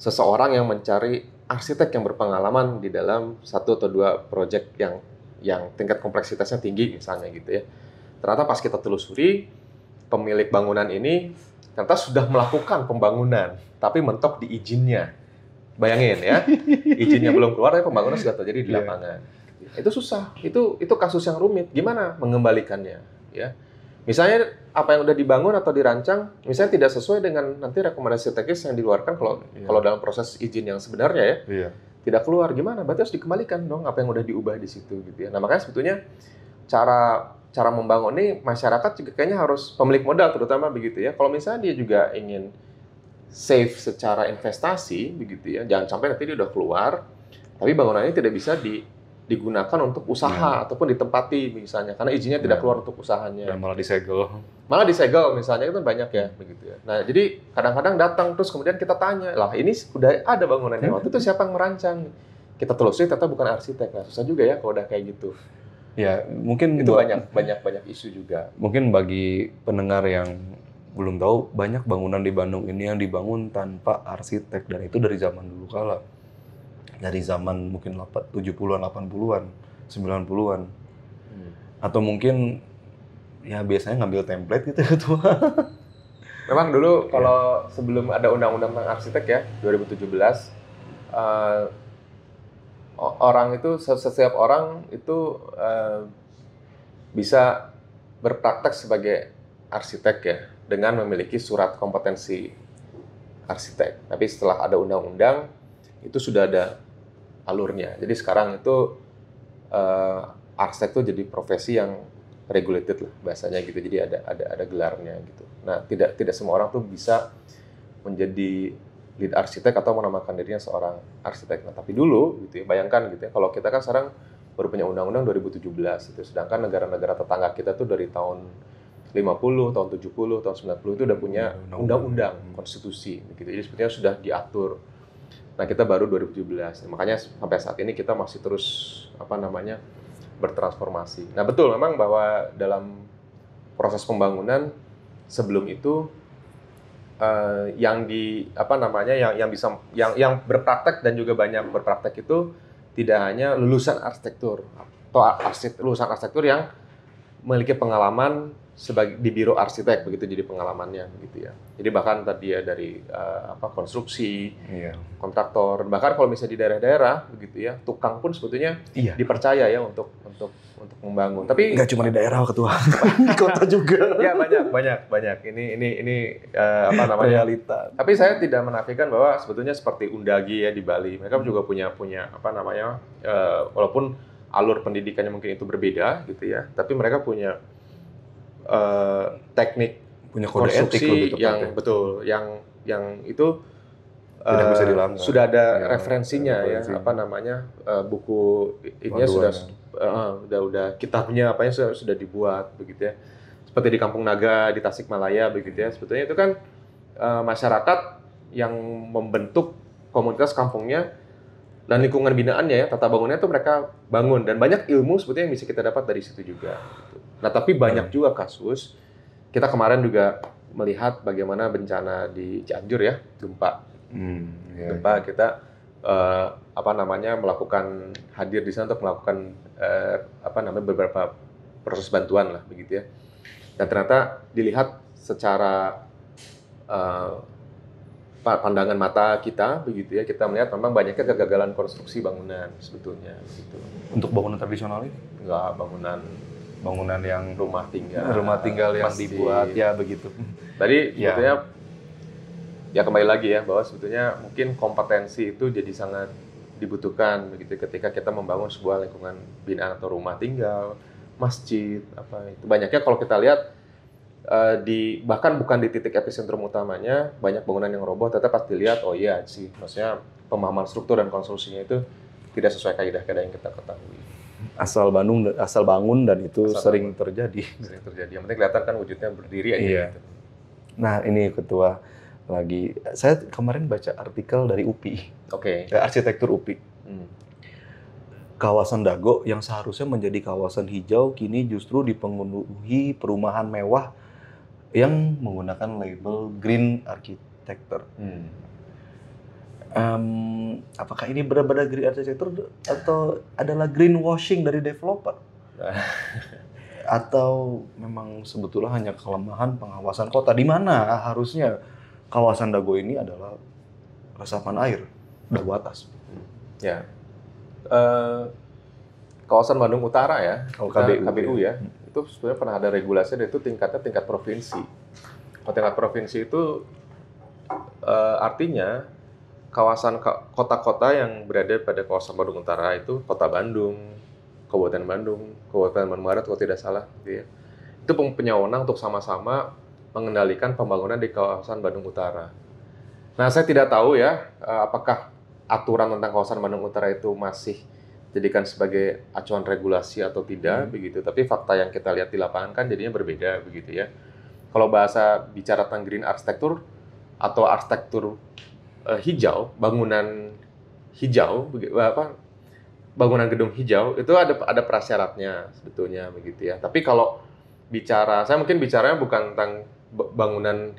seseorang yang mencari arsitek yang berpengalaman di dalam 1 atau 2 proyek yang tingkat kompleksitasnya tinggi misalnya gitu ya. Ternyata pas kita telusuri, pemilik bangunan ini ternyata sudah melakukan pembangunan, tapi mentok di izinnya. Bayangin ya, izinnya belum keluar, tapi pembangunan sudah terjadi di lapangan. Itu susah, itu kasus yang rumit. Gimana mengembalikannya? Ya, misalnya apa yang udah dibangun atau dirancang, misalnya tidak sesuai dengan nanti rekomendasi teknis yang dikeluarkan kalau dalam proses izin yang sebenarnya ya, tidak keluar, gimana? Berarti harus dikembalikan dong apa yang udah diubah di situ gitu ya. Nah makanya sebetulnya cara cara membangun ini masyarakat juga kayaknya harus pemilik modal terutama begitu ya. Kalau misalnya dia juga ingin save secara investasi begitu ya, jangan sampai nanti dia udah keluar, tapi bangunannya tidak bisa digunakan untuk usaha ataupun ditempati misalnya karena izinnya tidak keluar untuk usahanya. Dan malah disegel. Malah disegel misalnya itu banyak ya begitu ya. Nah jadi kadang-kadang datang terus kemudian kita tanya lah ini udah ada bangunannya waktu itu siapa yang merancang? Kita telusuri ternyata bukan arsitek. Nah susah juga ya kalau udah kayak gitu. Ya mungkin Itu banyak isu juga. Mungkin bagi pendengar yang belum tahu, banyak bangunan di Bandung ini yang dibangun tanpa arsitek dan itu dari zaman dulu kala. Dari zaman mungkin 70-an, 80-an, 90-an. Atau mungkin ya biasanya ngambil template gitu ya tua. Memang dulu kalau sebelum ada undang-undang tentang arsitek ya 2017 orang itu setiap orang itu bisa berpraktek sebagai arsitek ya dengan memiliki surat kompetensi arsitek. Tapi setelah ada undang-undang itu sudah ada alurnya. Jadi sekarang itu arsitek itu jadi profesi yang regulated lah bahasanya gitu. Jadi ada gelarnya gitu. Nah, tidak semua orang tuh bisa menjadi lead arsitek atau menamakan dirinya seorang arsitek. Nah, tapi dulu gitu ya, bayangkan gitu ya, kalau kita kan sekarang baru punya undang-undang 2017 gitu. Sedangkan negara-negara tetangga kita tuh dari tahun 50, tahun 70, tahun 90 itu udah punya undang-undang konstitusi gitu. Jadi sebetulnya sudah diatur. Nah, kita baru 2017. Makanya sampai saat ini kita masih terus bertransformasi. Nah, betul memang bahwa dalam proses pembangunan sebelum itu yang berpraktek dan juga banyak berpraktek itu tidak hanya lulusan arsitektur atau lulusan arsitektur yang memiliki pengalaman di biro arsitek begitu jadi pengalamannya begitu ya. Jadi bahkan tadi ya dari konstruksi, kontraktor, bahkan kalau misalnya di daerah-daerah begitu ya, tukang pun sebetulnya dipercaya ya untuk membangun. Tapi nggak cuma di daerah ketua, di kota juga. Ya banyak. Ini realita. Tapi saya tidak menafikan bahwa sebetulnya seperti Undagi ya di Bali, mereka juga punya walaupun alur pendidikannya mungkin itu berbeda gitu ya, tapi mereka punya teknik punya kode etik yang betul, yang itu tidak bisa dilanggar. Sudah ada referensinya ya, buku ininya sudah kitabnya sudah dibuat begitu ya. Seperti di Kampung Naga di Tasikmalaya begitu ya. Sebetulnya itu kan masyarakat yang membentuk komunitas kampungnya dan lingkungan binaannya ya, tata bangunnya itu mereka bangun dan banyak ilmu sebetulnya yang bisa kita dapat dari situ juga. Gitu. Nah tapi banyak juga kasus, kita kemarin juga melihat bagaimana bencana di Cianjur ya, gempa. Kita melakukan hadir di sana untuk melakukan beberapa proses bantuan lah begitu ya. Dan ternyata dilihat secara pandangan mata kita begitu ya, kita melihat memang banyaknya kegagalan konstruksi bangunan sebetulnya gitu. Untuk bangunan tradisional ini? Enggak, bangunan yang rumah tinggal yang masjid. Dibuat ya begitu. Tadi sebetulnya ya kembali lagi ya bahwa sebetulnya mungkin kompetensi itu jadi sangat dibutuhkan begitu ketika kita membangun sebuah lingkungan binaan atau rumah tinggal, masjid itu. Banyaknya kalau kita lihat bahkan bukan di titik epicentrum utamanya, banyak bangunan yang roboh, tetap pas dilihat oh iya sih, maksudnya pemahaman struktur dan konstruksinya itu tidak sesuai kaidah-kaidah yang kita ketahui. Asal bangun dan itu sering terjadi. Yang penting kelihatan kan wujudnya berdiri aja. Iya. Gitu. Nah ini ketua lagi, saya kemarin baca artikel dari UPI. Oke. Arsitektur UPI. Kawasan Dago yang seharusnya menjadi kawasan hijau kini justru dipenuhi perumahan mewah yang menggunakan label Green Architecture. Apakah ini benar-benar green architecture atau adalah greenwashing dari developer? Atau memang sebetulnya hanya kelemahan pengawasan kota? Di mana harusnya kawasan Dago ini adalah resapan air Dago atas? Ya, kawasan Bandung Utara ya, KBU ya, itu sebenarnya pernah ada regulasi dan itu tingkatnya tingkat provinsi. Kalau tingkat provinsi itu artinya kawasan kota-kota yang berada pada kawasan Bandung Utara itu Kota Bandung, Kabupaten Bandung Barat kalau tidak salah, gitu ya. Itu punya wewenang untuk sama-sama mengendalikan pembangunan di kawasan Bandung Utara. Nah, saya tidak tahu ya, apakah aturan tentang kawasan Bandung Utara itu masih dijadikan sebagai acuan regulasi atau tidak, begitu. Tapi fakta yang kita lihat di lapangan kan jadinya berbeda, begitu ya. Kalau bahasa bicara tentang green architecture atau arsitektur hijau, bangunan hijau, bangunan gedung hijau itu ada prasyaratnya sebetulnya, begitu ya. Tapi kalau saya mungkin bicaranya bukan tentang bangunan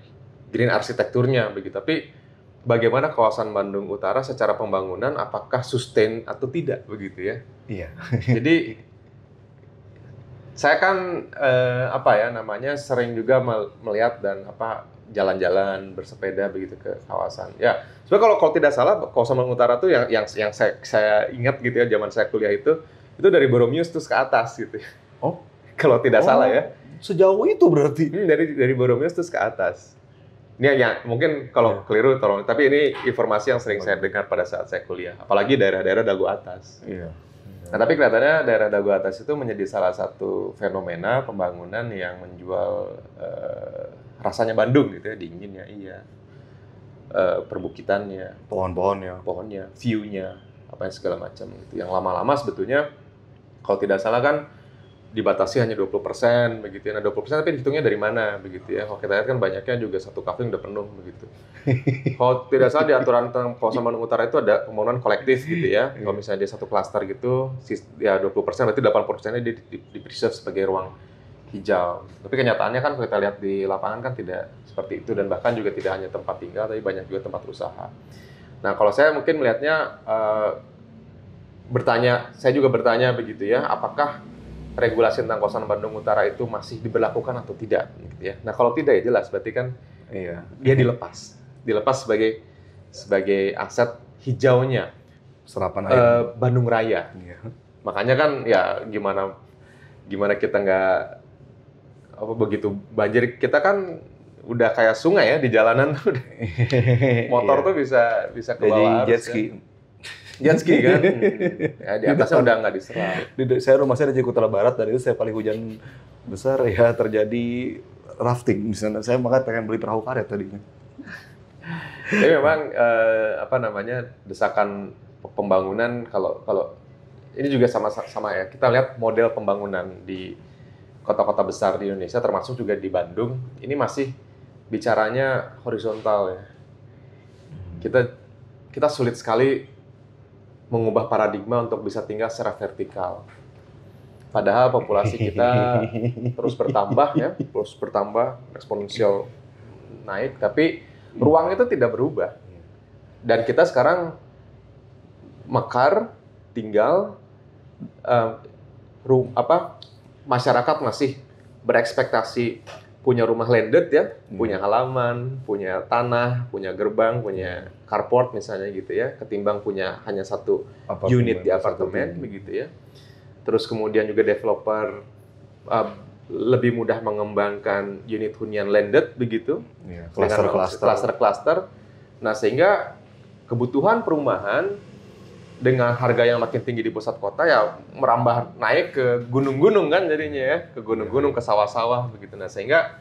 green arsitekturnya, begitu. Tapi bagaimana kawasan Bandung Utara secara pembangunan apakah sustain atau tidak, begitu ya. Iya. Jadi saya kan sering juga melihat dan jalan-jalan bersepeda begitu ke kawasan. Ya, sebenarnya kalau tidak salah kawasan Bandung Utara tuh yang saya ingat gitu ya, zaman saya kuliah itu dari Boromius terus ke atas gitu. Oh, kalau tidak salah ya. Sejauh itu berarti. Dari Boromius terus ke atas. Ini ya mungkin kalau keliru tolong, tapi ini informasi yang sering saya dengar pada saat saya kuliah, apalagi daerah-daerah dagu atas. Iya. Nah, tapi kelihatannya daerah dagu atas itu menjadi salah satu fenomena pembangunan yang menjual rasanya Bandung gitu ya, dinginnya iya, perbukitannya, pohonnya, view-nya, apa yang segala macam gitu. Yang lama-lama sebetulnya kalau tidak salah kan dibatasi hanya 20% begitu ya. Nah, 20% tapi hitungnya dari mana begitu ya. Kalau kita lihat kan banyaknya juga satu kafe udah penuh begitu. Kalau tidak salah di aturan tentang kawasan Bandung Utara itu ada pembangunan kolektif gitu ya. Kalau misalnya dia satu klaster gitu, ya 20% berarti 80%-nya di preserve sebagai ruang hijau. Tapi kenyataannya kan kalau kita lihat di lapangan kan tidak seperti itu, dan bahkan juga tidak hanya tempat tinggal tapi banyak juga tempat usaha. Nah, kalau saya mungkin melihatnya saya juga bertanya begitu ya, apakah regulasi tentang kawasan Bandung Utara itu masih diberlakukan atau tidak gitu ya. Nah, kalau tidak ya jelas berarti kan dia dilepas sebagai aset hijaunya serapan air Bandung Raya. Iya. Makanya kan ya gimana kita nggak begitu banjir, kita kan udah kayak sungai ya di jalanan tuh. Motor tuh bisa ke bawah arus. Jet ski kan, ya, di atasnya udah nggak diserap. Saya rumah saya di Jakarta Barat, dan itu saya paling hujan besar ya terjadi rafting misalnya. Saya makanya pengen beli perahu karet tadinya. Jadi memang desakan pembangunan kalau ini juga sama ya. Kita lihat model pembangunan di kota-kota besar di Indonesia, termasuk juga di Bandung, ini masih bicaranya horizontal ya. Kita sulit sekali mengubah paradigma untuk bisa tinggal secara vertikal. Padahal populasi kita terus bertambah, eksponensial naik, tapi ruang itu tidak berubah. Dan kita sekarang mekar, tinggal, masyarakat masih berekspektasi punya rumah landed ya, punya halaman, punya tanah, punya gerbang, punya carport misalnya gitu ya, ketimbang punya hanya satu unit di apartemen begitu ya. Terus kemudian juga developer lebih mudah mengembangkan unit hunian landed begitu, cluster. Nah, sehingga kebutuhan perumahan dengan harga yang makin tinggi di pusat kota ya merambah naik ke gunung-gunung kan jadinya ya, ke gunung-gunung, ke sawah-sawah begitu. Nah, sehingga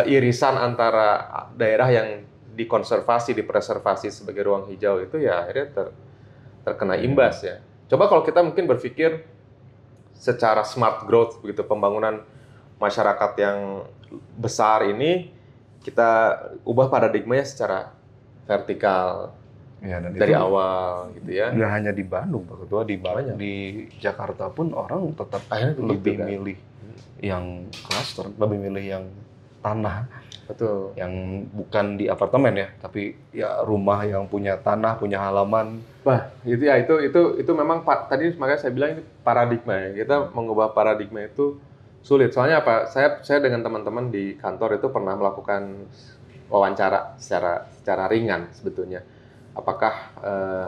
irisan antara daerah yang dipreservasi sebagai ruang hijau itu ya akhirnya terkena imbas ya. Coba kalau kita mungkin berpikir secara smart growth begitu, pembangunan masyarakat yang besar ini kita ubah paradigmanya secara vertikal. Ya, dan dari awal gitu ya. Nggak hanya di Bandung, Pak Ketua, di Jakarta pun orang tetap lebih milih yang klaster, lebih milih yang tanah. Betul. Yang bukan di apartemen ya, tapi ya rumah yang punya tanah, punya halaman. Wah, itu memang tadi makanya saya bilang ini paradigma ya. Kita mengubah paradigma itu sulit. Soalnya apa? Saya dengan teman-teman di kantor itu pernah melakukan wawancara secara ringan sebetulnya. Apakah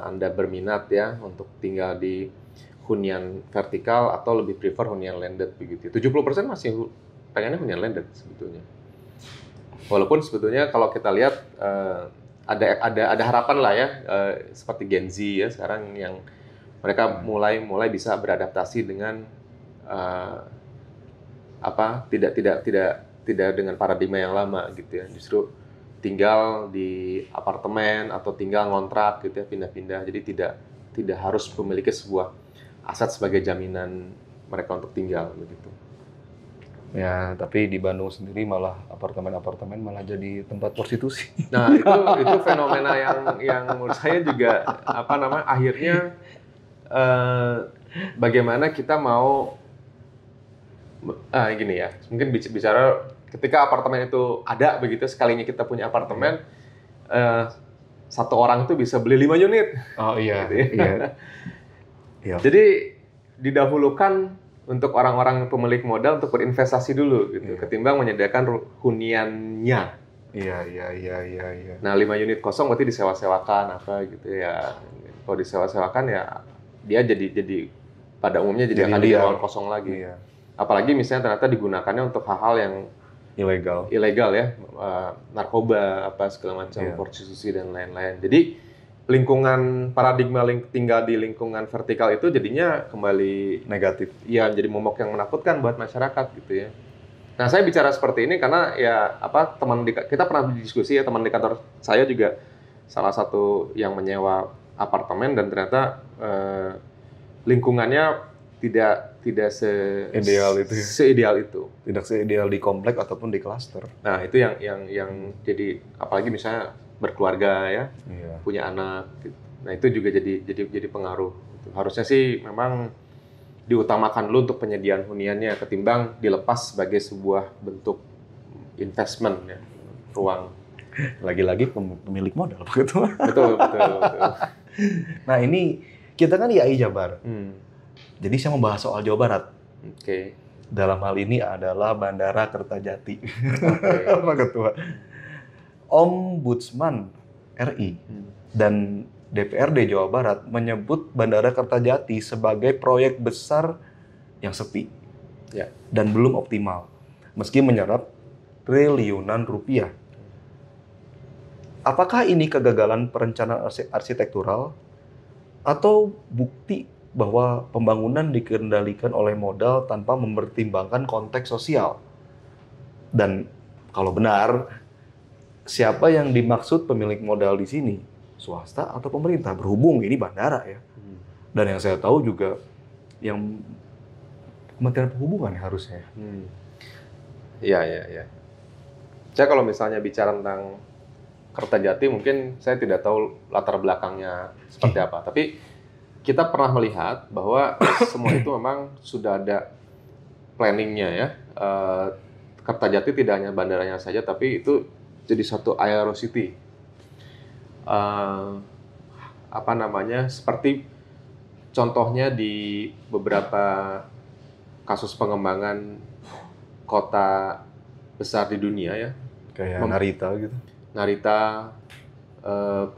Anda berminat ya untuk tinggal di hunian vertikal atau lebih prefer hunian landed begitu. 70% masih pengennya hunian landed sebetulnya. Walaupun sebetulnya kalau kita lihat ada harapan lah ya, seperti Gen Z ya sekarang yang Mereka mulai bisa beradaptasi dengan tidak dengan paradigma yang lama gitu ya. Justru tinggal di apartemen atau tinggal ngontrak gitu ya, pindah-pindah. Jadi tidak harus memiliki sebuah aset sebagai jaminan mereka untuk tinggal begitu. Ya, tapi di Bandung sendiri malah apartemen-apartemen malah jadi tempat prostitusi. Nah, itu fenomena yang menurut saya juga akhirnya bagaimana kita mau gini ya. Mungkin bicara ketika apartemen itu ada begitu, sekalinya kita punya apartemen, satu orang itu bisa beli 5 unit. Oh iya. Gitu ya. Iya. Jadi didahulukan untuk orang-orang pemilik modal untuk berinvestasi dulu gitu, ketimbang menyediakan huniannya. Iya. Nah, 5 unit kosong berarti disewa-sewakan apa gitu ya. Kalau disewa-sewakan ya dia jadi pada umumnya jadi akan jadi ruang kosong lagi. Iya. Apalagi misalnya ternyata digunakannya untuk hal-hal yang ilegal ya, narkoba apa segala macam, prostitusi dan lain-lain. Jadi lingkungan paradigma tinggal di lingkungan vertikal itu jadinya kembali negatif. Ya, jadi momok yang menakutkan buat masyarakat gitu ya. Nah, saya bicara seperti ini karena ya kita pernah berdiskusi ya, teman di kantor saya juga salah satu yang menyewa apartemen dan ternyata lingkungannya tidak seideal itu ya. Seideal itu. Tidak seideal di komplek ataupun di klaster. Nah, itu yang jadi apalagi misalnya berkeluarga ya, punya anak gitu. Nah, itu juga jadi pengaruh. Harusnya sih memang diutamakan dulu untuk penyediaan huniannya ketimbang dilepas sebagai sebuah bentuk investment ya, ruang. Lagi-lagi pemilik modal begitu. Betul. Nah, ini kita kan di AI Jabar. Jadi saya membahas soal Jawa Barat. Oke. Dalam hal ini adalah Bandara Kertajati. Pak Ketua. Ombudsman RI dan DPRD Jawa Barat menyebut Bandara Kertajati sebagai proyek besar yang sepi dan belum optimal, meski menyerap triliunan rupiah. Apakah ini kegagalan perencanaan arsitektural atau bukti bahwa pembangunan dikendalikan oleh modal tanpa mempertimbangkan konteks sosial? Dan kalau benar, siapa yang dimaksud pemilik modal di sini? Swasta atau pemerintah? Berhubung ini bandara ya. Dan yang saya tahu juga yang Kementerian Perhubungan harusnya. Iya. Saya kalau misalnya bicara tentang Kertajati mungkin saya tidak tahu latar belakangnya seperti apa. Tapi kita pernah melihat bahwa semua itu memang sudah ada planningnya ya. Kertajati tidak hanya bandaranya saja, tapi itu jadi suatu aerocity. Seperti contohnya di beberapa kasus pengembangan kota besar di dunia ya. Kayak Narita gitu. Narita,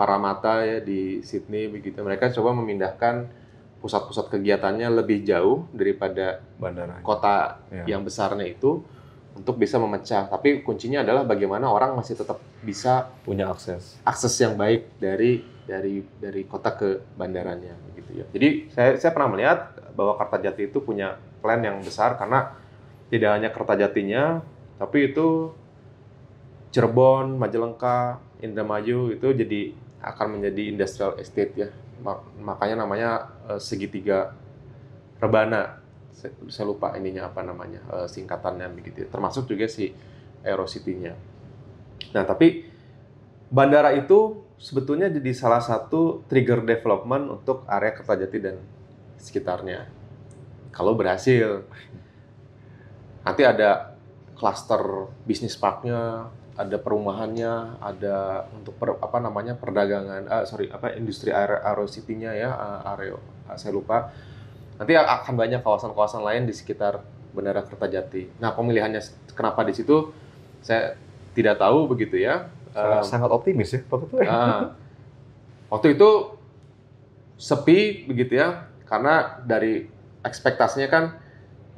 Paramata ya di Sydney begitu. Mereka coba memindahkan pusat-pusat kegiatannya lebih jauh daripada bandara kota yang besarnya itu untuk bisa memecah. Tapi kuncinya adalah bagaimana orang masih tetap bisa punya akses yang baik dari kota ke bandaranya begitu ya. Jadi saya pernah melihat bahwa Kertajati itu punya plan yang besar karena tidak hanya Kertajatinya, tapi itu Cirebon, Majalengka, Indramayu itu akan menjadi industrial estate ya. Makanya namanya segitiga rebana. Saya lupa ininya apa namanya, singkatannya begitu. Termasuk juga si Aerocity-nya. Nah, tapi bandara itu sebetulnya jadi salah satu trigger development untuk area Kertajati dan sekitarnya. Kalau berhasil, nanti ada klaster bisnis parknya, ada perumahannya, ada untuk perdagangan, industri Aerocity-nya ya, saya lupa. Nanti akan banyak kawasan-kawasan lain di sekitar Bandara Kertajati. Nah, pemilihannya kenapa di situ saya tidak tahu begitu ya. Sangat optimis ya, Pak Ketua. Waktu itu sepi begitu ya, karena dari ekspektasinya kan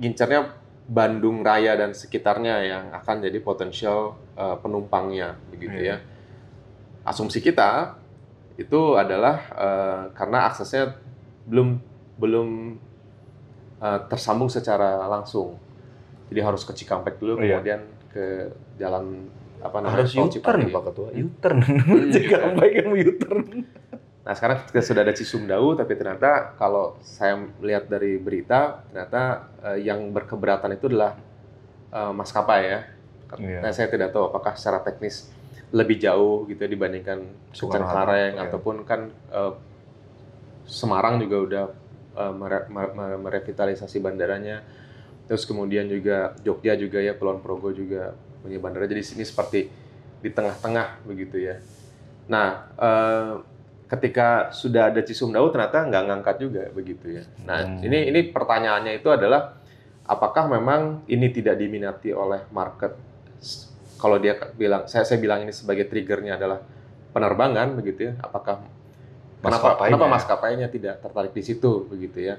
gincernya Bandung Raya dan sekitarnya yang akan jadi potensial penumpangnya begitu ya. Asumsi kita itu adalah karena aksesnya belum belum tersambung secara langsung. Jadi harus ke Cikampek dulu, Iya. kemudian ke jalan apa namanya? Harus Tol U-turn Cipali. Pak Ketua, U-turn. Cikampek yang U-turn. Nah sekarang sudah ada Cisumdawu, tapi ternyata kalau saya melihat dari berita, ternyata yang berkeberatan itu adalah maskapai ya. Iya. Nah saya tidak tahu apakah secara teknis lebih jauh gitu ya dibandingkan Cengkareng Iya. ataupun kan Semarang juga udah merevitalisasi bandaranya. Terus kemudian juga Jogja juga ya, Kulon Progo juga punya bandara. Jadi sini seperti di tengah-tengah begitu ya. Nah, ketika sudah ada Cisumdawu ternyata nggak ngangkat juga begitu ya. Nah, ini pertanyaannya itu adalah apakah memang ini tidak diminati oleh market? Kalau dia bilang, saya bilang ini sebagai triggernya adalah penerbangan begitu ya. Apakah kenapa maskapainya tidak tertarik di situ begitu ya?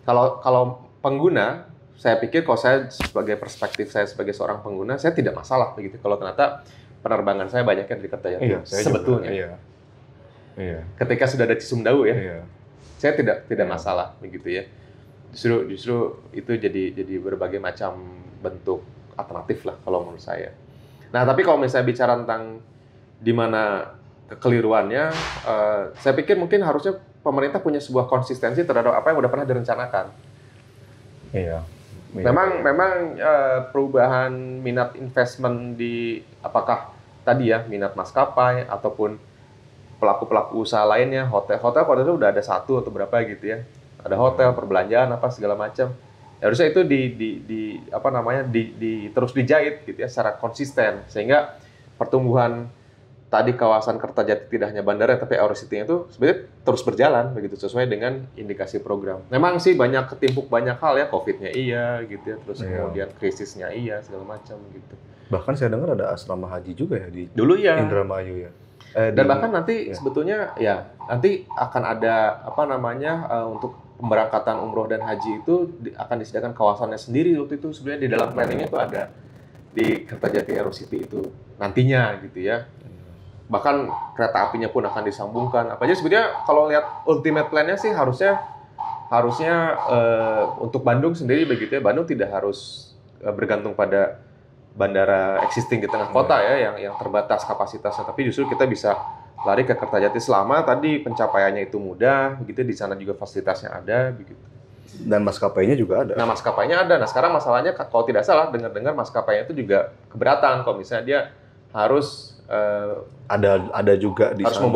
Kalau pengguna, saya pikir kalau saya sebagai perspektif saya sebagai seorang pengguna, saya tidak masalah begitu. Kalau ternyata penerbangan saya banyaknya dari Kertajati sebetulnya. Iya. Ketika sudah ada Cisumdawu ya, Iya. saya tidak masalah begitu ya. Justru itu jadi berbagai macam bentuk alternatif lah kalau menurut saya. Nah tapi kalau misalnya bicara tentang di mana kekeliruannya, saya pikir mungkin harusnya pemerintah punya sebuah konsistensi terhadap apa yang udah pernah direncanakan. Iya. Memang perubahan minat investment di apakah tadi ya minat maskapai ataupun pelaku-pelaku usaha lainnya, hotel itu udah ada satu atau berapa gitu ya. Ada hotel, perbelanjaan apa segala macam. Ya, harusnya itu terus dijahit gitu ya secara konsisten sehingga pertumbuhan tadi kawasan Kertajati tidak hanya bandara tapi Eurocity itu sebenarnya terus berjalan begitu sesuai dengan indikasi program. Memang sih banyak ketimpuk banyak hal ya, Covid-nya iya gitu ya, terus kemudian krisisnya iya segala macam gitu. Bahkan saya dengar ada asrama haji juga ya di Dulu ya. Indramayu ya. Dan bahkan nanti sebetulnya ya nanti akan ada untuk pemberangkatan umroh dan haji itu akan disediakan kawasannya sendiri waktu itu sebenarnya di dalam planningnya itu ada di Kertajati Eurocity itu nantinya gitu ya. Bahkan kereta apinya pun akan disambungkan. Apa aja sebenarnya kalau lihat ultimate plan-nya sih harusnya untuk Bandung sendiri begitu ya. Bandung tidak harus bergantung pada bandara existing di tengah kota ya yang terbatas kapasitasnya, tapi justru kita bisa lari ke Kertajati selama tadi pencapaiannya itu mudah begitu, di sana juga fasilitasnya ada begitu. Dan maskapainya juga ada. Nah, maskapainya ada. Nah, sekarang masalahnya kalau tidak salah dengar-dengar maskapainya itu juga keberatan kalau misalnya dia harus ada juga di harus sana.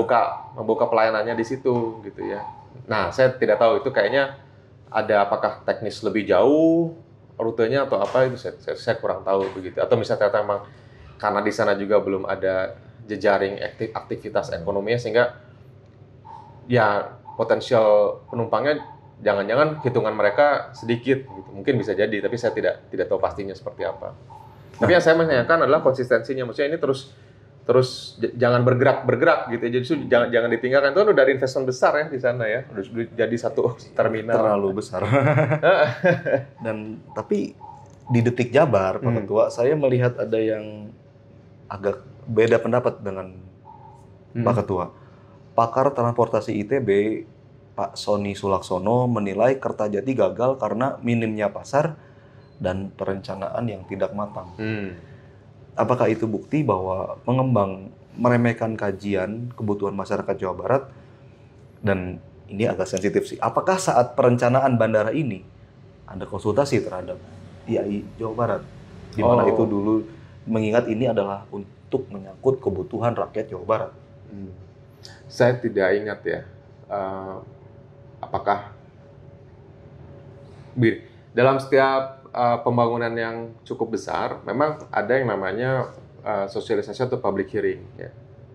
membuka pelayanannya di situ gitu ya. Nah, saya tidak tahu itu kayaknya ada apakah teknis lebih jauh rutenya atau apa itu saya kurang tahu begitu. Atau misalnya ternyata memang karena di sana juga belum ada jejaring aktivitas ekonominya sehingga ya potensial penumpangnya jangan-jangan hitungan mereka sedikit gitu. Mungkin bisa jadi, tapi saya tidak tahu pastinya seperti apa. Tapi yang saya menanyakan adalah konsistensinya. Maksudnya ini terus jangan bergerak gitu ya. Jadi jangan ditinggalkan. Itu kan udah ada investment besar ya di sana ya. Udah jadi satu terminal. Terlalu besar. Dan tapi di Detik Jabar, Pak Ketua, saya melihat ada yang agak beda pendapat dengan Pak Ketua. Pakar transportasi ITB, Pak Sony Sulaksono, menilai Kertajati gagal karena minimnya pasar dan perencanaan yang tidak matang. Apakah itu bukti bahwa pengembang meremehkan kajian kebutuhan masyarakat Jawa Barat? Dan ini agak sensitif sih. Apakah saat perencanaan bandara ini Anda konsultasi terhadap IAI Jawa Barat? Di mana itu dulu mengingat ini adalah untuk menyangkut kebutuhan rakyat Jawa Barat. Saya tidak ingat ya. Apakah dalam setiap pembangunan yang cukup besar, memang ada yang namanya sosialisasi atau public hearing. Ya.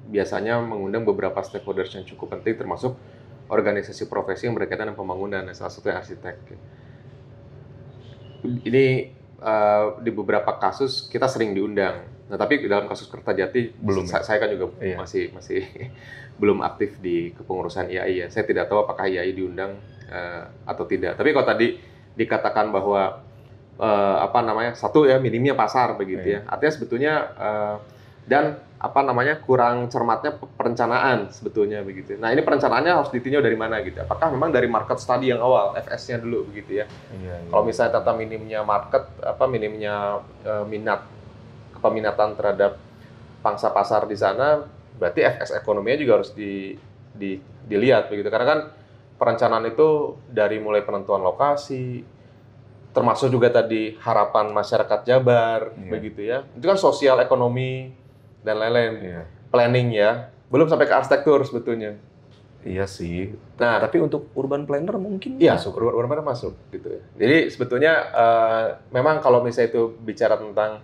Biasanya mengundang beberapa stakeholders yang cukup penting, termasuk organisasi profesi yang berkaitan dengan pembangunan, salah satunya arsitek. Ya. Ini di beberapa kasus kita sering diundang. Nah, tapi dalam kasus Kertajati belum. Saya kan juga masih belum aktif di kepengurusan IAI ya. Saya tidak tahu apakah IAI diundang atau tidak. Tapi kalau tadi dikatakan bahwa satu ya minimnya pasar begitu ya. Artinya sebetulnya dan apa namanya kurang cermatnya perencanaan sebetulnya begitu. Nah ini perencanaannya harus ditinjau dari mana gitu. Apakah memang dari market study yang awal FS-nya dulu begitu ya. Kalau misalnya tata minimnya market minimnya peminatan terhadap pangsa pasar di sana, berarti FS ekonominya juga harus dilihat begitu. Karena kan perencanaan itu dari mulai penentuan lokasi, termasuk juga tadi harapan masyarakat Jabar begitu ya. Itu kan sosial ekonomi dan lain-lain, planning ya, belum sampai ke arsitektur sebetulnya. Iya sih. Nah, tapi untuk urban planner mungkin masuk. Urban planner masuk gitu ya. Jadi sebetulnya memang kalau misalnya itu bicara tentang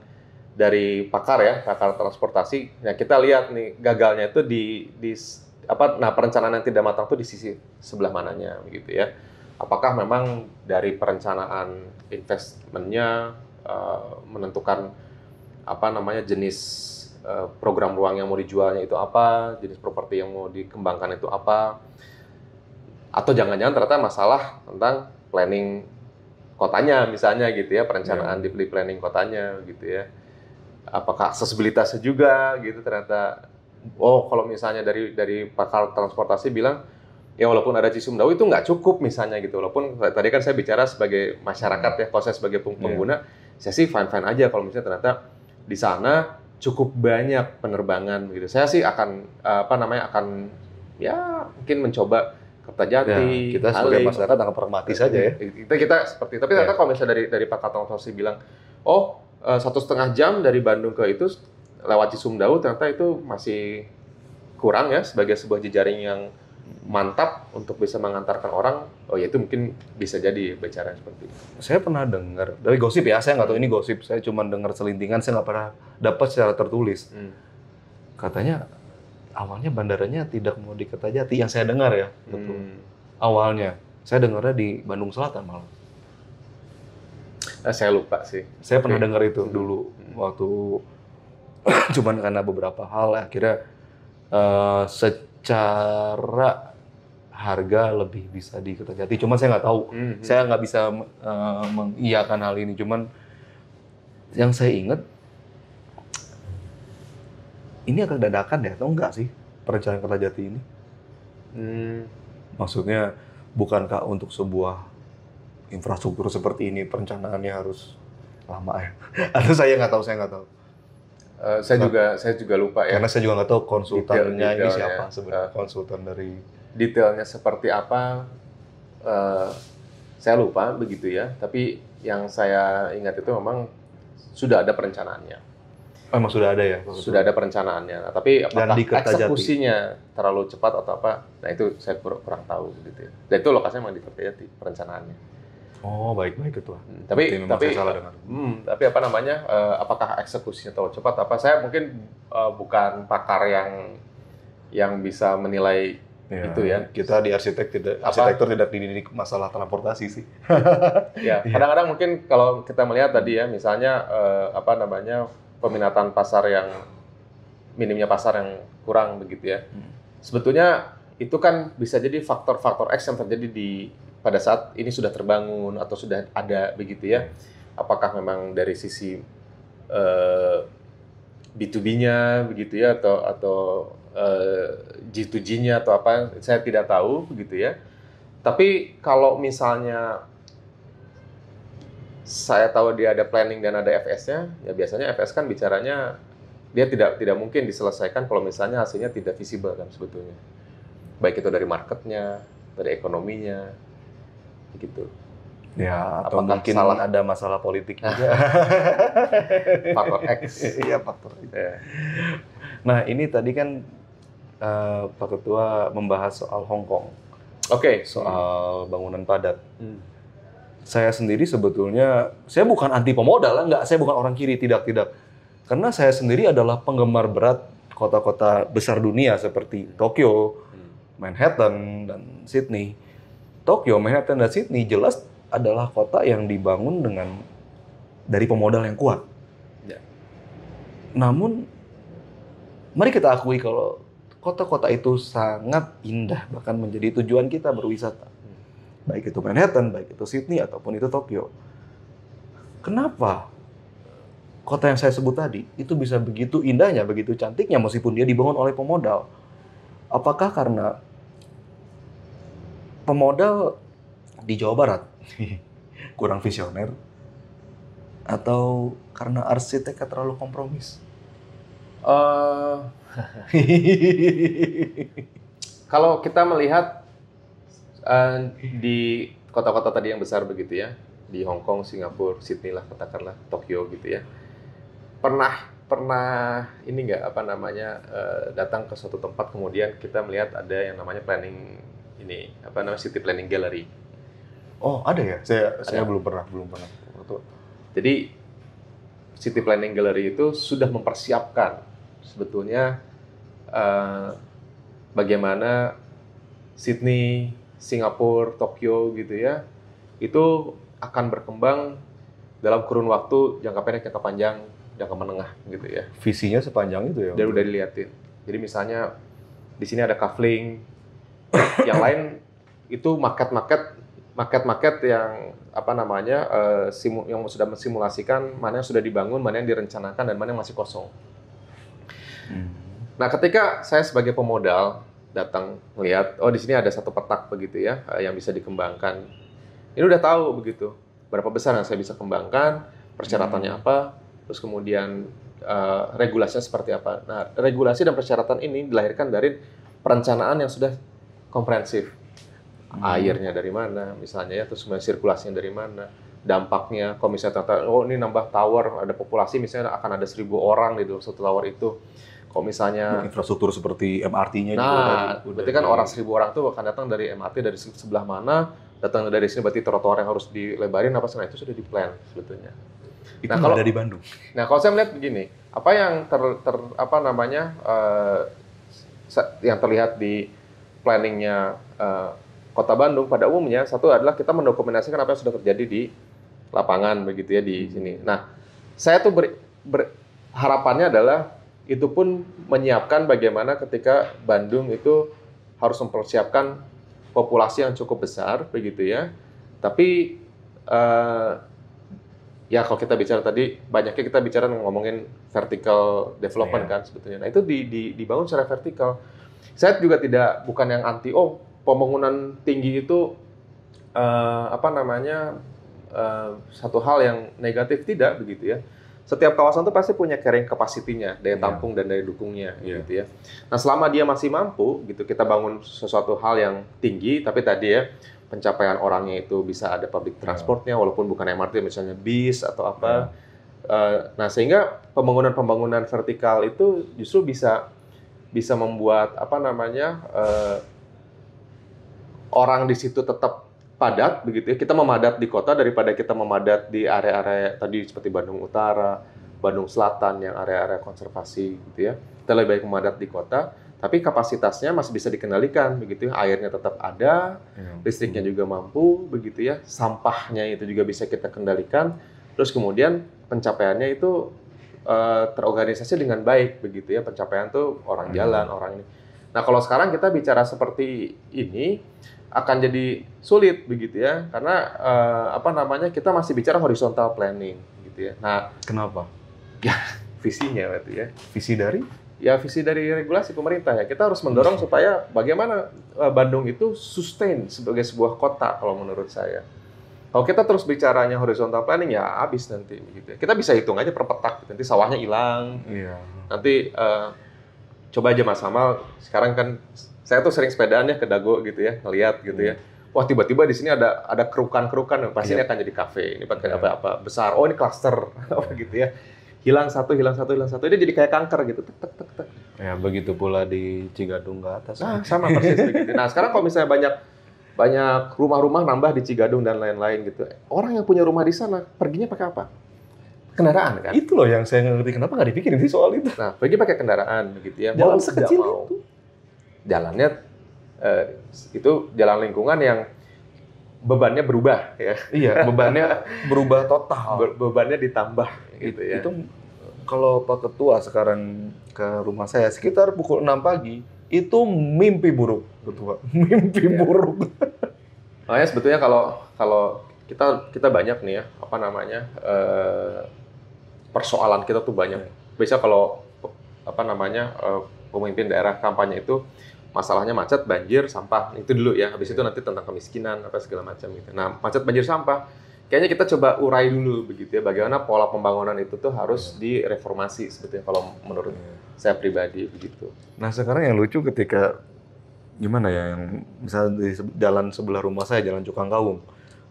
dari pakar ya, pakar transportasi, ya kita lihat nih gagalnya itu perencanaan yang tidak matang itu di sisi sebelah mananya begitu ya. Apakah memang dari perencanaan investmentnya menentukan jenis program ruang yang mau dijualnya itu apa, jenis properti yang mau dikembangkan itu apa, atau jangan-jangan ternyata masalah tentang planning kotanya misalnya gitu ya, perencanaan di planning kotanya gitu ya. Apakah aksesibilitasnya juga gitu ternyata, kalau misalnya dari pakar transportasi bilang ya walaupun ada Cisumdawu itu nggak cukup misalnya gitu, walaupun tadi kan saya bicara sebagai masyarakat ya, kalau saya sebagai pengguna, saya sih fine-fine aja kalau misalnya ternyata di sana cukup banyak penerbangan gitu. Saya sih akan mungkin mencoba Kertajati, kita sebagai masyarakat agak pragmatis saja ya. Kita seperti, tapi ternyata kalau misalnya dari pakar transportasi bilang, 1,5 jam dari Bandung ke itu lewat Cisumdawu, ternyata itu masih kurang ya sebagai sebuah jejaring yang mantap untuk bisa mengantarkan orang. Ya itu mungkin bisa jadi bicara seperti itu. Saya pernah dengar dari gosip ya, saya nggak tahu ini gosip, saya cuma dengar selintingan, saya nggak pernah dapat secara tertulis. Katanya awalnya bandaranya tidak mau di Kertajati, yang saya dengar ya, betul. Awalnya saya dengarnya di Bandung Selatan malah. Saya lupa sih. Saya pernah dengar itu dulu waktu cuman karena beberapa hal akhirnya secara harga lebih bisa di Kertajati. Cuman saya nggak tahu, saya nggak bisa mengiyakan hal ini. Cuman yang saya ingat, ini akan dadakan ya atau enggak sih perencanaan Kertajati ini? Maksudnya bukankah untuk sebuah infrastruktur seperti ini perencanaannya harus lama ya? Atau saya nggak tahu. Saya juga lupa ya. Karena saya juga nggak tahu konsultannya ini siapa sebenarnya, konsultan dari detailnya seperti apa. Saya lupa begitu ya. Tapi yang saya ingat itu memang sudah ada perencanaannya. Emang sudah ada ya? Sudah ada perencanaannya. Nah, tapi apakah eksekusinya terlalu cepat atau apa? Nah itu saya kurang tahu gitu ya. Dan itu lokasinya memang di Kertajati perencanaannya. Oh baik Ketua. Tapi apakah eksekusinya terlalu cepat? Saya mungkin bukan pakar yang bisa menilai itu ya. Kita di arsitektur tidak dididik masalah transportasi sih. Ya kadang-kadang mungkin kalau kita melihat tadi ya, misalnya peminatan pasar minimnya pasar yang kurang begitu ya. Sebetulnya itu kan bisa jadi faktor-faktor X yang terjadi pada saat ini sudah terbangun atau sudah ada begitu ya. Apakah memang dari sisi B2B-nya begitu ya atau G2G-nya atau apa, saya tidak tahu begitu ya. Tapi kalau misalnya saya tahu dia ada planning dan ada FS-nya, ya biasanya FS kan bicaranya dia tidak mungkin diselesaikan kalau misalnya hasilnya tidak visible kan sebetulnya. Baik itu dari marketnya, dari ekonominya, gitu. Ya, atau mungkin ada masalah politik juga. Faktor X. Iya, faktor X. Nah, ini tadi kan Pak Ketua membahas soal Hong Kong. Oke. Soal bangunan padat. Saya sendiri sebetulnya, saya bukan anti pemodal, enggak. Saya bukan orang kiri, tidak. Karena saya sendiri adalah penggemar berat kota-kota besar dunia seperti Tokyo, Manhattan, dan Sydney. Tokyo, Manhattan, dan Sydney jelas adalah kota yang dibangun dari pemodal yang kuat. Ya. Namun, mari kita akui kalau kota-kota itu sangat indah, bahkan menjadi tujuan kita berwisata. Baik itu Manhattan, baik itu Sydney, ataupun itu Tokyo. Kenapa kota yang saya sebut tadi itu bisa begitu indahnya, begitu cantiknya meskipun dia dibangun oleh pemodal? Apakah karena pemodal di Jawa Barat kurang visioner, atau karena arsiteknya terlalu kompromis? Kalau kita melihat di kota-kota tadi yang besar begitu ya, di Hong Kong, Singapura, Sydney lah katakanlah, Tokyo gitu ya, pernah ini nggak datang ke suatu tempat kemudian kita melihat ada yang namanya planning ini city planning gallery. Oh, ada ya? Saya belum pernah. Jadi city planning gallery itu sudah mempersiapkan sebetulnya bagaimana Sydney, Singapura, Tokyo gitu ya, itu akan berkembang dalam kurun waktu jangka pendek, jangka panjang, jangka menengah gitu ya. Visinya sepanjang itu ya? Dan udah dilihatin. Jadi misalnya di sini ada kafling, yang lain itu market yang yang sudah mensimulasikan mana yang sudah dibangun, mana yang direncanakan, dan mana yang masih kosong. Nah, ketika saya sebagai pemodal datang melihat, oh di sini ada satu petak begitu ya, yang bisa dikembangkan. Ini udah tahu begitu, berapa besar yang saya bisa kembangkan, persyaratannya apa, terus kemudian regulasinya seperti apa. Nah, regulasi dan persyaratan ini dilahirkan dari perencanaan yang sudah komprehensif. Airnya dari mana misalnya ya, terus kemudian sirkulasinya dari mana, dampaknya, kalau misalnya oh ini nambah tower, ada populasi misalnya akan ada 1.000 orang di dalam satu tower itu. Kalau misalnya infrastruktur seperti MRT-nya berarti kan orang 1.000 orang tuh akan datang dari MRT dari sebelah mana, datang dari sini berarti trotoar yang harus dilebarin apa segala itu sudah di-plan sebetulnya. Itu kalau ada di Bandung. Nah, kalau saya melihat begini, apa yang yang terlihat di planningnya Kota Bandung pada umumnya, satu adalah kita mendokumentasikan apa yang sudah terjadi di lapangan begitu ya di sini. Nah, saya tuh harapannya adalah itu pun menyiapkan bagaimana ketika Bandung itu harus mempersiapkan populasi yang cukup besar begitu ya. Tapi ya kalau kita bicara tadi, banyaknya kita bicara ngomongin vertical development kan sebetulnya. Nah, itu dibangun secara vertikal. Saya juga bukan yang anti pembangunan tinggi itu satu hal yang negatif, tidak begitu ya. Setiap kawasan itu pasti punya carrying capacity-nya, daya tampung dan daya dukungnya gitu ya. Nah, selama dia masih mampu gitu, kita bangun sesuatu hal yang tinggi, tapi tadi ya pencapaian orangnya itu bisa ada public transportnya walaupun bukan MRT misalnya bis atau apa. Nah, sehingga pembangunan vertikal itu justru bisa membuat orang di situ tetap padat begitu ya. Kita memadat di kota daripada kita memadat di area-area tadi seperti Bandung Utara, Bandung Selatan yang area-area konservasi gitu ya. Kita lebih baik memadat di kota, tapi kapasitasnya masih bisa dikendalikan begitu ya. Airnya tetap ada, listriknya juga mampu begitu ya. Sampahnya itu juga bisa kita kendalikan. Terus kemudian pencapaiannya itu terorganisasi dengan baik begitu ya. Pencapaian tuh orang jalan, orang ini. Nah, kalau sekarang kita bicara seperti ini akan jadi sulit begitu ya, karena kita masih bicara horizontal planning gitu ya. Nah, kenapa? Ya, visinya berarti ya. Visi dari? Ya, visi dari regulasi pemerintah ya. Kita harus mendorong supaya bagaimana Bandung itu sustain sebagai sebuah kota kalau menurut saya. Kalau kita terus bicaranya horizontal planning ya habis nanti begitu ya. Kita bisa hitung aja per petak, nanti sawahnya hilang. Iya. Nanti coba aja Mas Amal, sekarang kan saya tuh sering sepedaan ya ke Dago gitu ya, ngeliat gitu ya. Wah, tiba-tiba di sini ada kerukan-kerukan, pasti ini akan jadi kafe. Ini pakai apa besar. Oh, ini klaster apa gitu ya. Hilang satu. Ini jadi kayak kanker gitu. Tek. Ya, begitu pula di Cigadung ke atas. Nah, sama persis begitu. Nah, sekarang kalau misalnya banyak rumah-rumah nambah di Cigadung dan lain-lain gitu. Orang yang punya rumah di sana perginya pakai apa? Kendaraan kan? Itu loh yang saya ngerti, kenapa nggak dipikirin sih soal itu. Nah, pergi pakai kendaraan begitu ya. Jalan sekecil itu. Jalannya itu jalan lingkungan yang bebannya berubah ya. Iya, bebannya berubah total. Bebannya ditambah gitu ya. Itu kalau Pak Ketua sekarang ke rumah saya sekitar pukul 6 pagi, itu mimpi buruk, Ketua. Mimpi buruk. Makanya sebetulnya kalau kita banyak nih ya, persoalan kita tuh banyak. Biasanya kalau pemimpin daerah kampanye itu masalahnya macet, banjir, sampah itu dulu ya. Habis itu nanti tentang kemiskinan apa segala macam gitu. Nah, macet, banjir, sampah kayaknya kita coba urai dulu begitu ya. Bagaimana pola pembangunan itu tuh harus direformasi sebetulnya kalau menurut saya pribadi begitu. Nah, sekarang yang lucu ketika gimana ya, yang misalnya di jalan sebelah rumah saya, Jalan Cukang Kawung,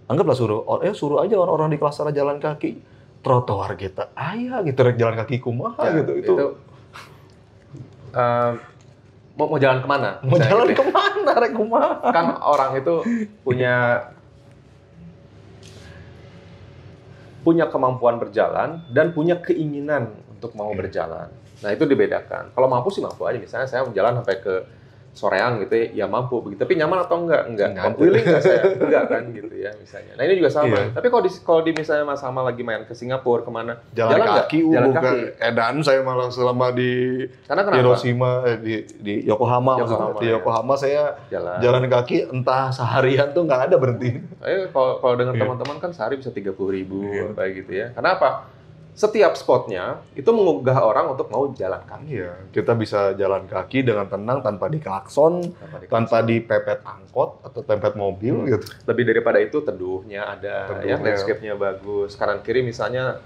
anggaplah suruh aja orang-orang di Klasara jalan kaki, trotoar kita ayah gitu, jalan kaki kumaha gitu. Itu mau jalan kemana? mau jalan gitu kemana, rek kumaha? Kan orang itu punya kemampuan berjalan dan punya keinginan untuk mau berjalan. Nah, itu dibedakan. Kalau mampu sih mampu aja. Misalnya saya jalan sampai ke Soreang gitu ya mampu begitu. Tapi nyaman atau enggak? Enggak. Willing nggak saya? Enggak kan gitu ya misalnya. Nah, ini juga sama. Iya. Tapi kalau di misalnya Mas Sama lagi main ke Singapura kemana? Jalan kaki, jalan bukan kaki. edan saya malah selama di Karena kenapa? Hiroshima, di Yokohama, maksudnya. Di Yokohama saya jalan kaki entah seharian tuh nggak ada berhenti. Kalau dengan teman-teman kan sehari bisa 30.000 kayak gitu ya. Kenapa? Setiap spotnya itu menggugah orang untuk mau jalan kaki. Iya, kita bisa jalan kaki dengan tenang tanpa diklakson, tanpa dipepet angkot atau pepet mobil gitu. Lebih daripada itu teduhnya ada, ya landscape-nya bagus. Kanan kiri misalnya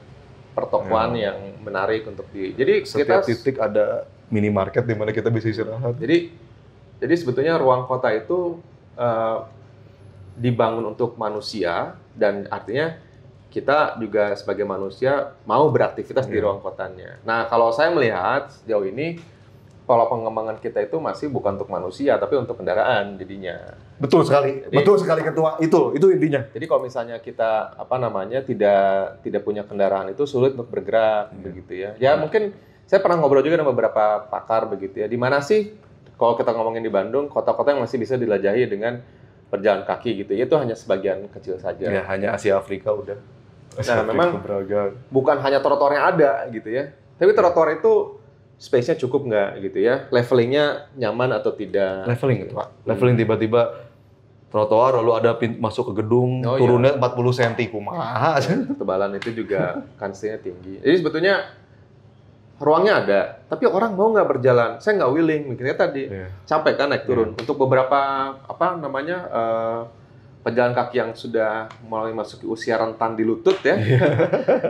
pertokoan yang menarik untuk Jadi setiap titik ada minimarket di mana kita bisa istirahat. Jadi sebetulnya ruang kota itu dibangun untuk manusia dan artinya kita juga sebagai manusia mau beraktivitas di ruang kotanya. Nah, kalau saya melihat sejauh ini pola pengembangan kita itu masih bukan untuk manusia tapi untuk kendaraan jadinya. Betul sekali. Betul sekali Ketua. Itu intinya. Jadi kalau misalnya kita tidak punya kendaraan itu sulit untuk bergerak begitu ya. Ya mungkin saya pernah ngobrol juga dengan beberapa pakar begitu ya. Di mana sih kalau kita ngomongin di Bandung kota-kota yang masih bisa dijelajahi dengan berjalan kaki gitu ya, itu hanya sebagian kecil saja. Ya, hanya Asia Afrika udah. Nah, memang bukan hanya trotoar yang ada gitu ya, tapi trotoar itu space-nya cukup nggak gitu ya, levelingnya nyaman atau tidak. Leveling gitu Pak. Leveling tiba-tiba trotoar lalu ada masuk ke gedung, turunnya 40 cm kumaha. Ketebalan itu juga kansinya tinggi. Jadi sebetulnya ruangnya ada, tapi orang mau nggak berjalan? Saya nggak willing, mikirnya tadi capek kan naik turun. Untuk beberapa pejalan kaki yang sudah mulai masuk usia rentan di lutut ya,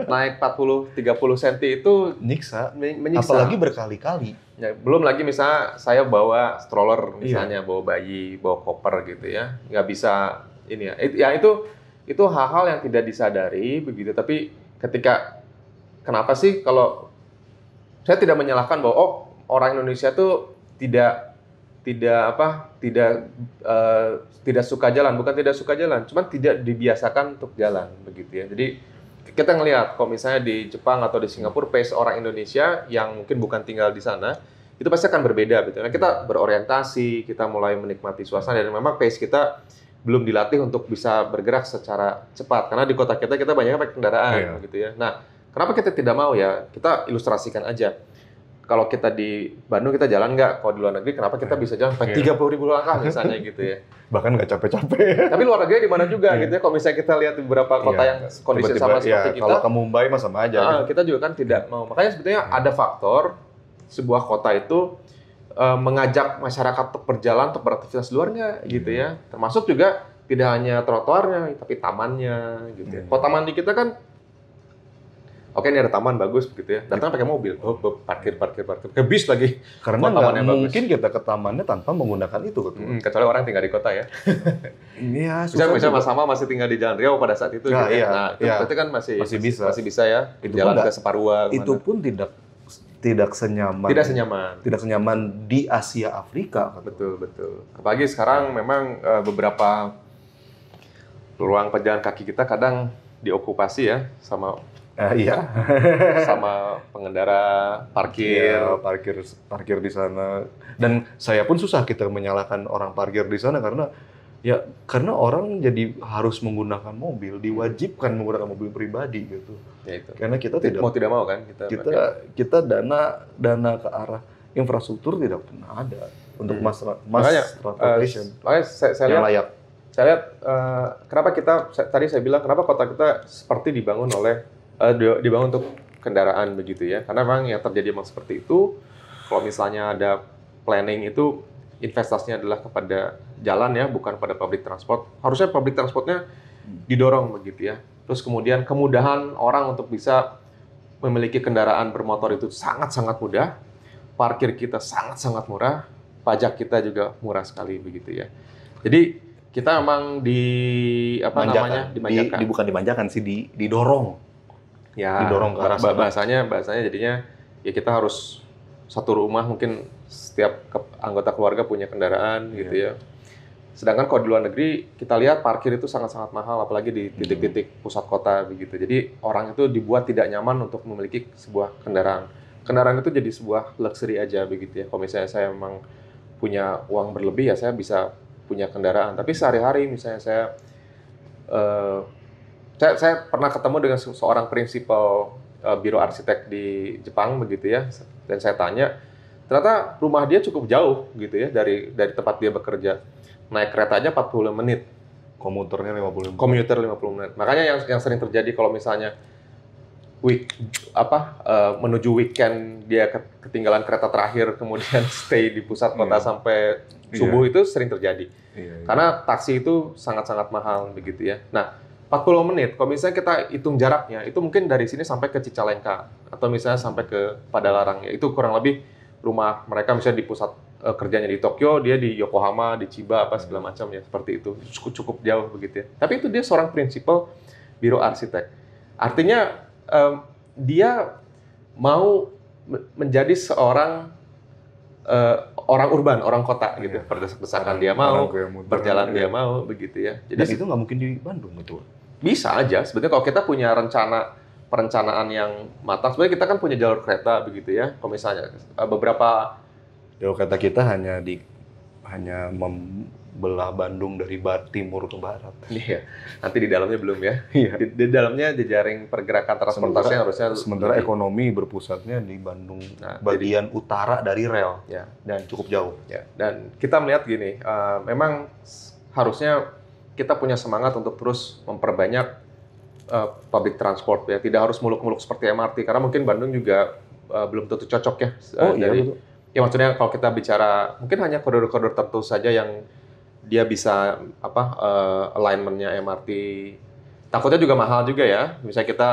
naik 40-30 cm itu menyiksa. Apalagi berkali-kali. Ya, belum lagi misalnya saya bawa stroller, misalnya bawa bayi, bawa koper gitu ya, nggak bisa ini ya. Itu hal-hal yang tidak disadari begitu. Tapi kenapa sih kalau saya tidak menyalahkan bahwa orang Indonesia tuh tidak suka jalan, bukan tidak suka jalan, cuman tidak dibiasakan untuk jalan begitu ya. Jadi kita ngelihat kalau misalnya di Jepang atau di Singapura pace orang Indonesia yang mungkin bukan tinggal di sana itu pasti akan berbeda gitu. Nah, kita berorientasi, kita mulai menikmati suasana dan memang pace kita belum dilatih untuk bisa bergerak secara cepat karena di kota kita banyak pakai kendaraan gitu ya. Nah, kenapa kita tidak mau ya? Kita ilustrasikan aja. Kalau kita di Bandung kita jalan nggak, kalau di luar negeri kenapa kita bisa jalan sampai 30.000 langkah misalnya gitu ya. Bahkan nggak capek-capek. Tapi luar negeri di mana juga gitu ya. Kalau misalnya kita lihat di beberapa kota yang kondisi sama seperti kita. Kalau ke Mumbai mah sama aja. Kita juga kan tidak mau. Makanya sebetulnya ada faktor sebuah kota itu mengajak masyarakat untuk berjalan, untuk beraktivitas luar nggak gitu ya. Termasuk juga tidak hanya trotoarnya, tapi tamannya gitu ya. Kalau taman di kita kan oke, ini ada taman bagus begitu ya. Datang pakai mobil, parkir, ke bis lagi. Karena nggak mungkin kita ke tamannya tanpa menggunakan itu, kecuali orang tinggal di kota ya. Iya, Misalnya Mas Sama masih tinggal di Jalan Riau pada saat itu. Nah, gitu Nah, itu berarti kan masih bisa ya. Itu jalan ke Separua. Itu pun tidak senyaman. Tidak senyaman di Asia Afrika. Betul. Apalagi sekarang memang beberapa ruang pejalan kaki kita kadang diokupasi ya sama sama pengendara parkir. Parkir di sana. Dan saya pun susah kita menyalahkan orang parkir di sana karena orang jadi harus menggunakan mobil, diwajibkan menggunakan mobil pribadi gitu. Ya itu. Karena kita tidak mau kan kita dana ke arah infrastruktur tidak pernah ada untuk mass transportation. Makanya saya lihat kenapa tadi saya bilang kenapa kota kita seperti dibangun untuk kendaraan begitu ya. Karena memang yang terjadi memang seperti itu. Kalau misalnya ada planning itu investasinya adalah kepada jalan ya, bukan pada public transport. Harusnya public transportnya didorong begitu ya. Terus kemudian kemudahan orang untuk bisa memiliki kendaraan bermotor itu sangat-sangat mudah. Parkir kita sangat-sangat murah, pajak kita juga murah sekali begitu ya. Jadi kita memang dimanjakan. Bukan dimanjakan sih, didorong. Ya, didorong ke arah sana. bahasanya jadinya ya kita harus satu rumah mungkin setiap anggota keluarga punya kendaraan gitu ya. Sedangkan kalau di luar negeri kita lihat parkir itu sangat-sangat mahal, apalagi di titik-titik pusat kota begitu. Jadi orang itu dibuat tidak nyaman untuk memiliki sebuah kendaraan. Kendaraan itu jadi sebuah luxury aja begitu ya. Kalau misalnya saya memang punya uang berlebih ya saya bisa punya kendaraan. Tapi sehari-hari misalnya saya pernah ketemu dengan seorang prinsipal biro arsitek di Jepang begitu ya. Dan saya tanya, ternyata rumah dia cukup jauh gitu ya dari tempat dia bekerja. Naik keretanya 45 menit. Komuternya 50 menit. Komuter 50 menit. Makanya yang sering terjadi kalau misalnya menuju weekend dia ketinggalan kereta terakhir kemudian stay di pusat kota sampai subuh itu sering terjadi. Karena taksi itu sangat-sangat mahal begitu ya. Nah, 40 menit kalau misalnya kita hitung jaraknya itu mungkin dari sini sampai ke Cicalengka atau misalnya sampai ke Padalarang ya. Itu kurang lebih rumah mereka misalnya di pusat kerjanya di Tokyo, dia di Yokohama, di Chiba apa segala macam ya seperti itu. Cukup jauh begitu ya. Tapi itu dia seorang prinsipal biro arsitek. Artinya dia mau menjadi seorang orang urban, orang kota gitu. Berdesak-desakan dia mau, berjalan dia mau, begitu ya. Jadi dan itu nggak mungkin di Bandung betul? Bisa aja. Sebetulnya kalau kita punya perencanaan yang matang, sebenarnya kita kan punya jalur kereta begitu ya. Kalau misalnya beberapa jalur kereta kita hanya membelah Bandung dari timur ke barat. Iya, nanti di dalamnya belum ya. Di dalamnya jejaring pergerakan transportasi harusnya. Sementara ekonomi berpusatnya di Bandung, bagian utara dari rel, dan cukup jauh. Ya. Dan kita melihat gini, memang harusnya kita punya semangat untuk terus memperbanyak public transport ya. Tidak harus muluk-muluk seperti MRT, karena mungkin Bandung juga belum tentu cocok ya. Betul. Ya maksudnya kalau kita bicara mungkin hanya koridor-koridor tertentu saja yang dia bisa alignment-nya MRT. Takutnya juga mahal juga ya. Misalnya kita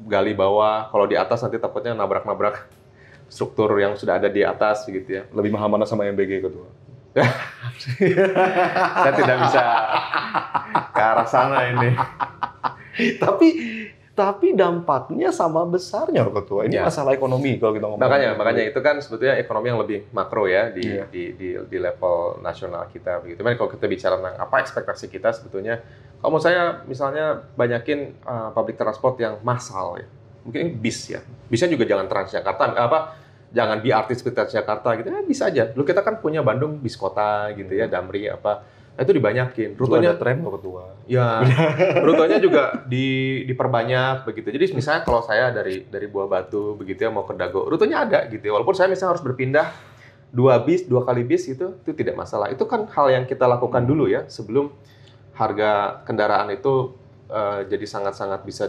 gali bawah, kalau di atas nanti takutnya nabrak-nabrak struktur yang sudah ada di atas gitu ya. Lebih mahal mana sama MBG ketua? Saya tidak bisa ke arah sana ini. Tapi dampaknya sama besarnya ketua. Ini masalah ekonomi kalau kita ngomong. Makanya itu kan sebetulnya ekonomi yang lebih makro ya di level nasional kita begitu. Tapi kalau kita bicara tentang apa ekspektasi kita sebetulnya, kalau menurut saya misalnya banyakin public transport yang massal ya. Mungkin bis ya. Bisnya juga jangan Transjakarta jangan BRT seperti Transjakarta gitu. Bisa aja. Dulu kita kan punya Bandung bis kota gitu ya, Damri Nah, itu dibanyakin. Rutenya tram kok ketua. Ya, rutenya juga diperbanyak begitu. Jadi misalnya kalau saya dari Buah Batu begitu ya mau ke Dago, rutenya ada gitu ya. Walaupun saya misalnya harus berpindah 2 kali bis itu tidak masalah. Itu kan hal yang kita lakukan dulu ya sebelum harga kendaraan itu jadi sangat-sangat bisa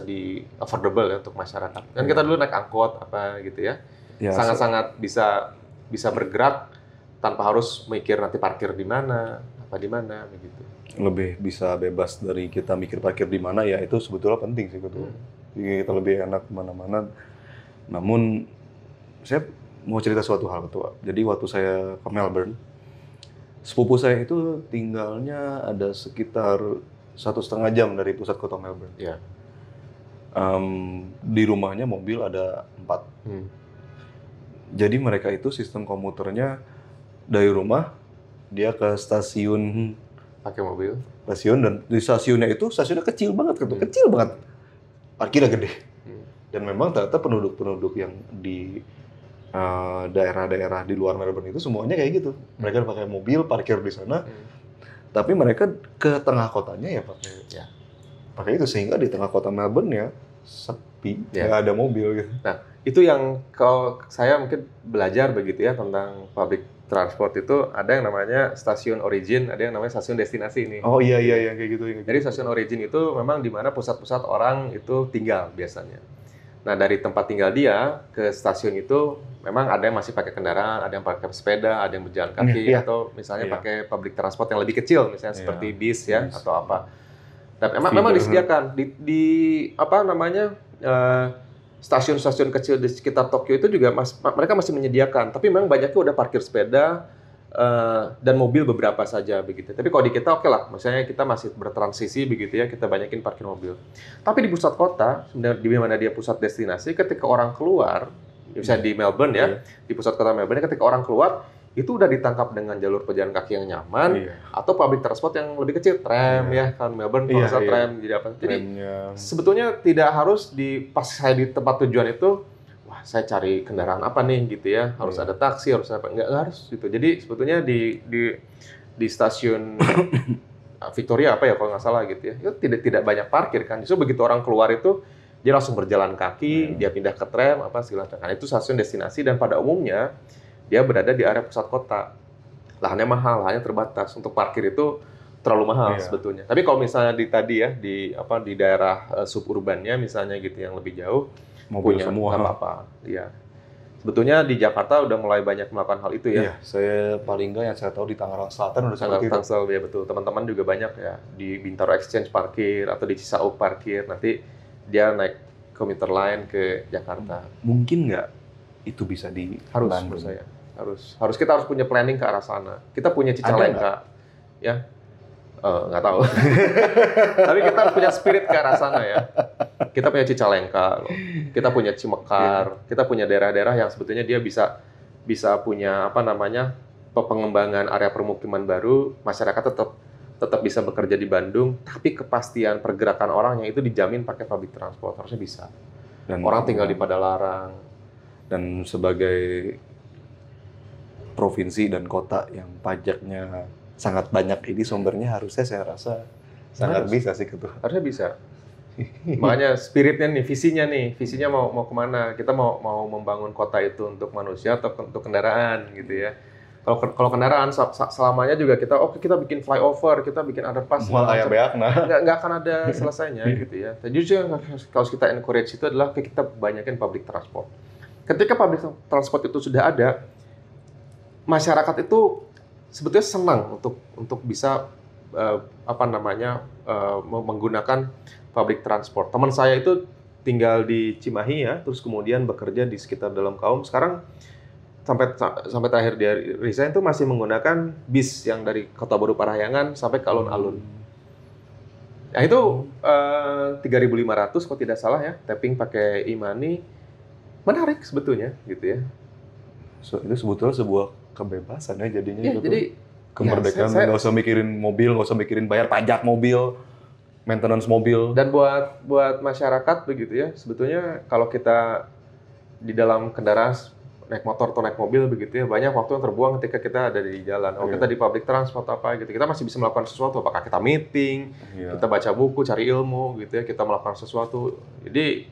affordable ya untuk masyarakat. Dan kita dulu naik angkot gitu ya. Sangat-sangat bisa bergerak tanpa harus mikir nanti parkir di mana begitu. Lebih bisa bebas dari kita mikir parkir di mana ya, itu sebetulnya penting sih ketua. Jadi kita lebih enak kemana-mana. Namun saya mau cerita suatu hal ketua. Jadi waktu saya ke Melbourne, sepupu saya itu tinggalnya ada sekitar 1,5 jam dari pusat kota Melbourne. Ya. Di rumahnya mobil ada 4. Jadi mereka itu sistem komuternya dari rumah dia ke stasiun pakai mobil. Dan di stasiunnya kecil banget, kecil banget. Parkirnya gede. Dan memang ternyata penduduk yang di daerah-daerah di luar Melbourne itu semuanya kayak gitu. Mereka pakai mobil, parkir di sana. Tapi mereka ke tengah kotanya ya pakai itu, sehingga di tengah kota Melbourne ya sepi, nggak ada mobil gitu. Nah, itu yang kalau saya mungkin belajar begitu ya tentang public transport itu ada yang namanya stasiun origin, ada yang namanya stasiun destinasi ini. Oh iya kayak gitu. Jadi stasiun origin itu memang di mana pusat-pusat orang itu tinggal biasanya. Nah, dari tempat tinggal dia ke stasiun itu memang ada yang masih pakai kendaraan, ada yang pakai sepeda, ada yang berjalan kaki, Iya. atau misalnya Iya. pakai public transport yang lebih kecil, misalnya Iya. seperti bis ya, Bis. atau apa. Dan memang disediakan di apa namanya stasiun-stasiun kecil di sekitar Tokyo itu juga mereka masih menyediakan, tapi memang banyaknya udah parkir sepeda dan mobil beberapa saja begitu. Tapi kalau di kita oke lah, misalnya kita masih bertransisi begitu ya, kita banyakin parkir mobil. Tapi di pusat kota, sebenarnya di mana dia pusat destinasi, ketika orang keluar, misalnya di Melbourne ya, di pusat kota Melbourne, ketika orang keluar itu udah ditangkap dengan jalur pejalan kaki yang nyaman atau public transport yang lebih kecil, tram ya kan Melbourne kalau tram jadi apa. Jadi sebetulnya tidak harus pas saya di tempat tujuan itu wah saya cari kendaraan apa nih gitu ya, harus ada taksi, harus apa, nggak harus gitu. Jadi sebetulnya di stasiun Victoria apa ya kalau nggak salah gitu ya, itu tidak banyak parkir kan. Justru begitu orang keluar itu dia langsung berjalan kaki, dia pindah ke tram apa segala macam. Itu stasiun destinasi dan pada umumnya dia berada di area pusat kota. Lahannya mahal, lahannya terbatas. Untuk parkir itu terlalu mahal sebetulnya. Tapi kalau misalnya di daerah suburbannya misalnya gitu yang lebih jauh, mobil punya semua. nggak apa-apa. Iya. Sebetulnya di Jakarta udah mulai banyak melakukan hal itu ya. Iya, saya paling nggak yang saya tahu di Tangerang Selatan udah seperti itu. Tangsel ya betul. Teman-teman juga banyak ya di Bintaro Exchange parkir atau di Cisauk parkir. Nanti dia naik komuter lain ke Jakarta. Mungkin nggak itu bisa harus menurut saya. Kita harus punya planning ke arah sana. Kita punya Cicalengka, ya nggak tahu. Tapi kita harus punya spirit ke arah sana ya. Kita punya Cicalengka, kita punya Cimekar, kita punya daerah-daerah yang sebetulnya dia bisa punya apa namanya pengembangan area permukiman baru. Masyarakat tetap bisa bekerja di Bandung, tapi kepastian pergerakan orangnya itu dijamin pakai public transport, harusnya bisa. Dan orang tinggal di Padalarang. Dan sebagai provinsi dan kota yang pajaknya sangat banyak ini sumbernya, harusnya saya rasa sangat bisa sih gitu. Harusnya bisa. Makanya spiritnya nih, visinya mau kemana? Kita mau membangun kota itu untuk manusia atau untuk kendaraan gitu ya. Kalau kendaraan selamanya juga kita bikin flyover, kita bikin underpass, nggak akan ada selesainya gitu ya. Jadi kalau kita encourage itu adalah kita banyakin public transport. Ketika public transport itu sudah ada, masyarakat itu sebetulnya senang untuk bisa menggunakan public transport. Teman saya itu tinggal di Cimahi ya, terus kemudian bekerja di sekitar dalam Kaum. Sekarang sampai terakhir dia resign itu masih menggunakan bis yang dari Kota Baru Parahyangan sampai ke alun-alun. Nah itu 3.500 kalau tidak salah ya, tapping pakai e-money, menarik sebetulnya gitu ya. Itu sebetulnya sebuah kebebasan ya jadinya. Ya, jadi kemerdekaan, nggak usah mikirin mobil, nggak usah mikirin bayar pajak mobil, maintenance mobil. Dan buat masyarakat begitu ya, sebetulnya kalau kita di dalam kendaraan naik motor atau naik mobil begitu ya, banyak waktu yang terbuang ketika kita ada di jalan. Kita di public transport apa gitu, kita masih bisa melakukan sesuatu. Apakah kita meeting, kita baca buku, cari ilmu gitu ya, kita melakukan sesuatu. Jadi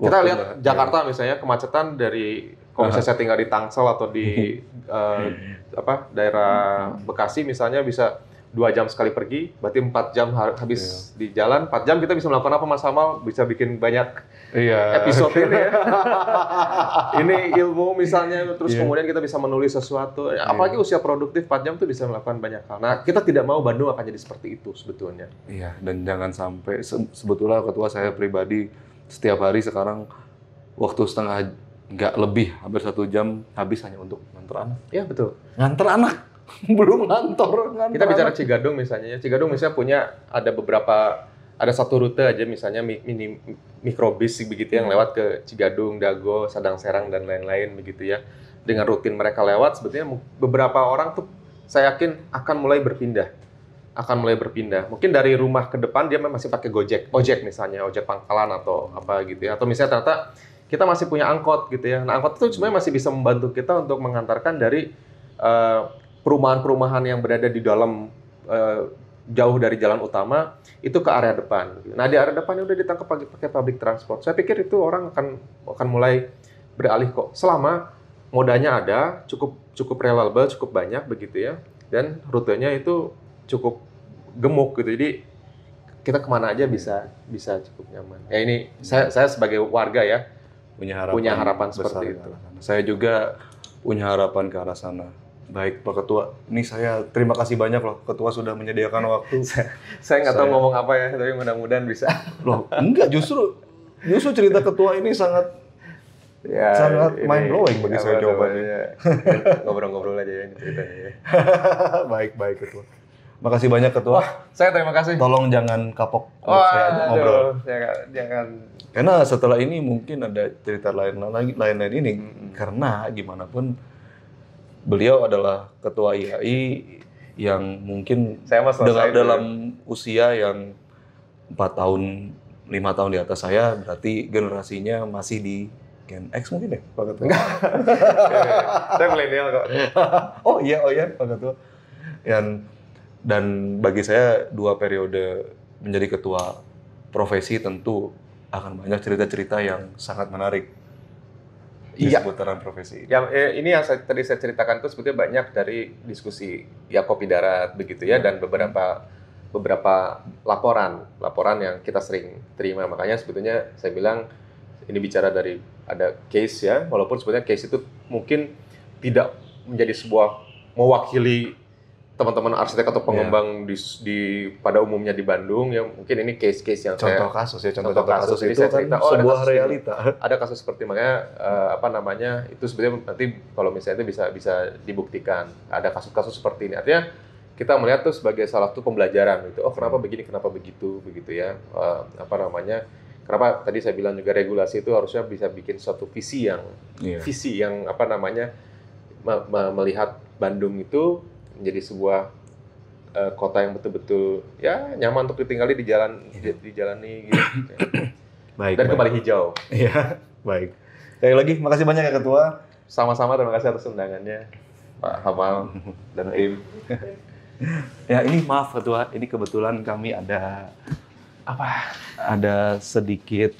kita lihat Jakarta misalnya kemacetan dari kalau misalnya saya tinggal di Tangsel atau di daerah Bekasi misalnya bisa 2 jam sekali pergi, berarti 4 jam habis di jalan. 4 jam kita bisa melakukan apa Mas Amal? Bisa bikin banyak episode ini ya. Ini ilmu misalnya, terus kemudian kita bisa menulis sesuatu. Apalagi usia produktif 4 jam tuh bisa melakukan banyak hal. Nah, kita tidak mau Bandung akan jadi seperti itu sebetulnya. Iya, dan jangan sampai sebetulnya ketua saya pribadi setiap hari sekarang waktu nggak lebih, hampir 1 jam habis hanya untuk nganter anak. Iya betul. Nganter anak, belum ngantor. Kita bicara Cigadung misalnya. Cigadung misalnya ada satu rute aja misalnya mikrobis begitu yang lewat ke Cigadung, Dago, Sadang Serang dan lain-lain begitu ya. Dengan rutin mereka lewat, sebetulnya beberapa orang tuh saya yakin akan mulai berpindah. Mungkin dari rumah ke depan dia masih pakai ojek misalnya, ojek pangkalan atau apa gitu ya. Atau misalnya ternyata kita masih punya angkot gitu ya. Nah, angkot itu sebenarnya masih bisa membantu kita untuk mengantarkan dari perumahan-perumahan yang berada di dalam jauh dari jalan utama itu ke area depan. Nah, di area depan udah ditangkap pakai public transport. Saya pikir itu orang akan mulai beralih kok. Selama modanya ada, cukup reliable, cukup banyak begitu ya. Dan rutenya itu cukup gemuk gitu. Jadi kita kemana aja bisa cukup nyaman. Ya ini saya sebagai warga ya punya harapan seperti itu. Saya juga punya harapan ke arah sana. Baik Pak Ketua, ini saya terima kasih banyak loh Ketua sudah menyediakan waktu. Saya nggak tahu ngomong apa ya, tapi mudah-mudahan bisa. Loh, enggak, justru cerita Ketua ini sangat mind blowing bagi saya jawabannya. Ngobrol-ngobrol aja ya ini ceritanya ya. Baik Ketua. Makasih banyak Ketua. Wah, saya terima kasih. Tolong jangan kapok kalau saya ajak ngobrol. Jangan. Karena setelah ini mungkin ada cerita lain ini. Karena gimana pun beliau adalah Ketua IAI yang mungkin dalam usia yang 4 tahun, 5 tahun di atas saya, berarti generasinya masih di Gen X mungkin ya Pak Ketua? Saya milenial kok. Oh iya Pak Ketua. Dan bagi saya 2 periode menjadi ketua profesi tentu akan banyak cerita-cerita yang sangat menarik di seputaran profesi. Ini yang tadi saya ceritakan itu sebetulnya banyak dari diskusi ya Kopi Darat begitu ya, dan beberapa laporan yang kita sering terima. Makanya sebetulnya saya bilang ini bicara dari ada case ya, walaupun sebetulnya case itu mungkin tidak menjadi sebuah mewakili teman-teman arsitek atau pengembang di pada umumnya di Bandung, yang mungkin ini case-case yang contoh kasus itu saya kan cerita, sebuah realita. Ada kasus seperti, makanya itu sebenarnya nanti kalau misalnya itu bisa dibuktikan ada kasus-kasus seperti ini. Artinya kita melihat tuh sebagai salah satu pembelajaran gitu. Oh, kenapa begini, kenapa begitu ya. Kenapa tadi saya bilang juga regulasi itu harusnya bisa bikin suatu visi yang melihat Bandung itu menjadi sebuah kota yang betul-betul ya nyaman untuk ditinggali, dijalani gitu. Baik. Dan kembali hijau. Iya, baik. Sekali lagi makasih banyak ya Ketua. Sama-sama, terima kasih atas undangannya Pak Hamal dan tim. Ya ini maaf Ketua, ini kebetulan kami ada sedikit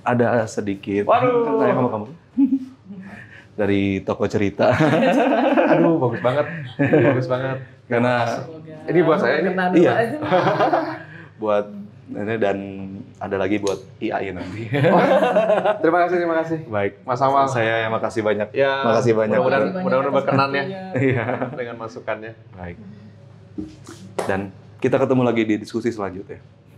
Waduh. Tanya sama kamu dari toko cerita. Aduh, bagus banget. Karena ini buat saya ini. Iya. Buat ini, dan ada lagi buat IAI nanti. Terima kasih. Baik. Mas Amal. Saya yang makasih banyak. Ya, makasih banyak. Mudah-mudahan berkenan ya. Iya. Dengan masukannya. Baik. Dan kita ketemu lagi di diskusi selanjutnya.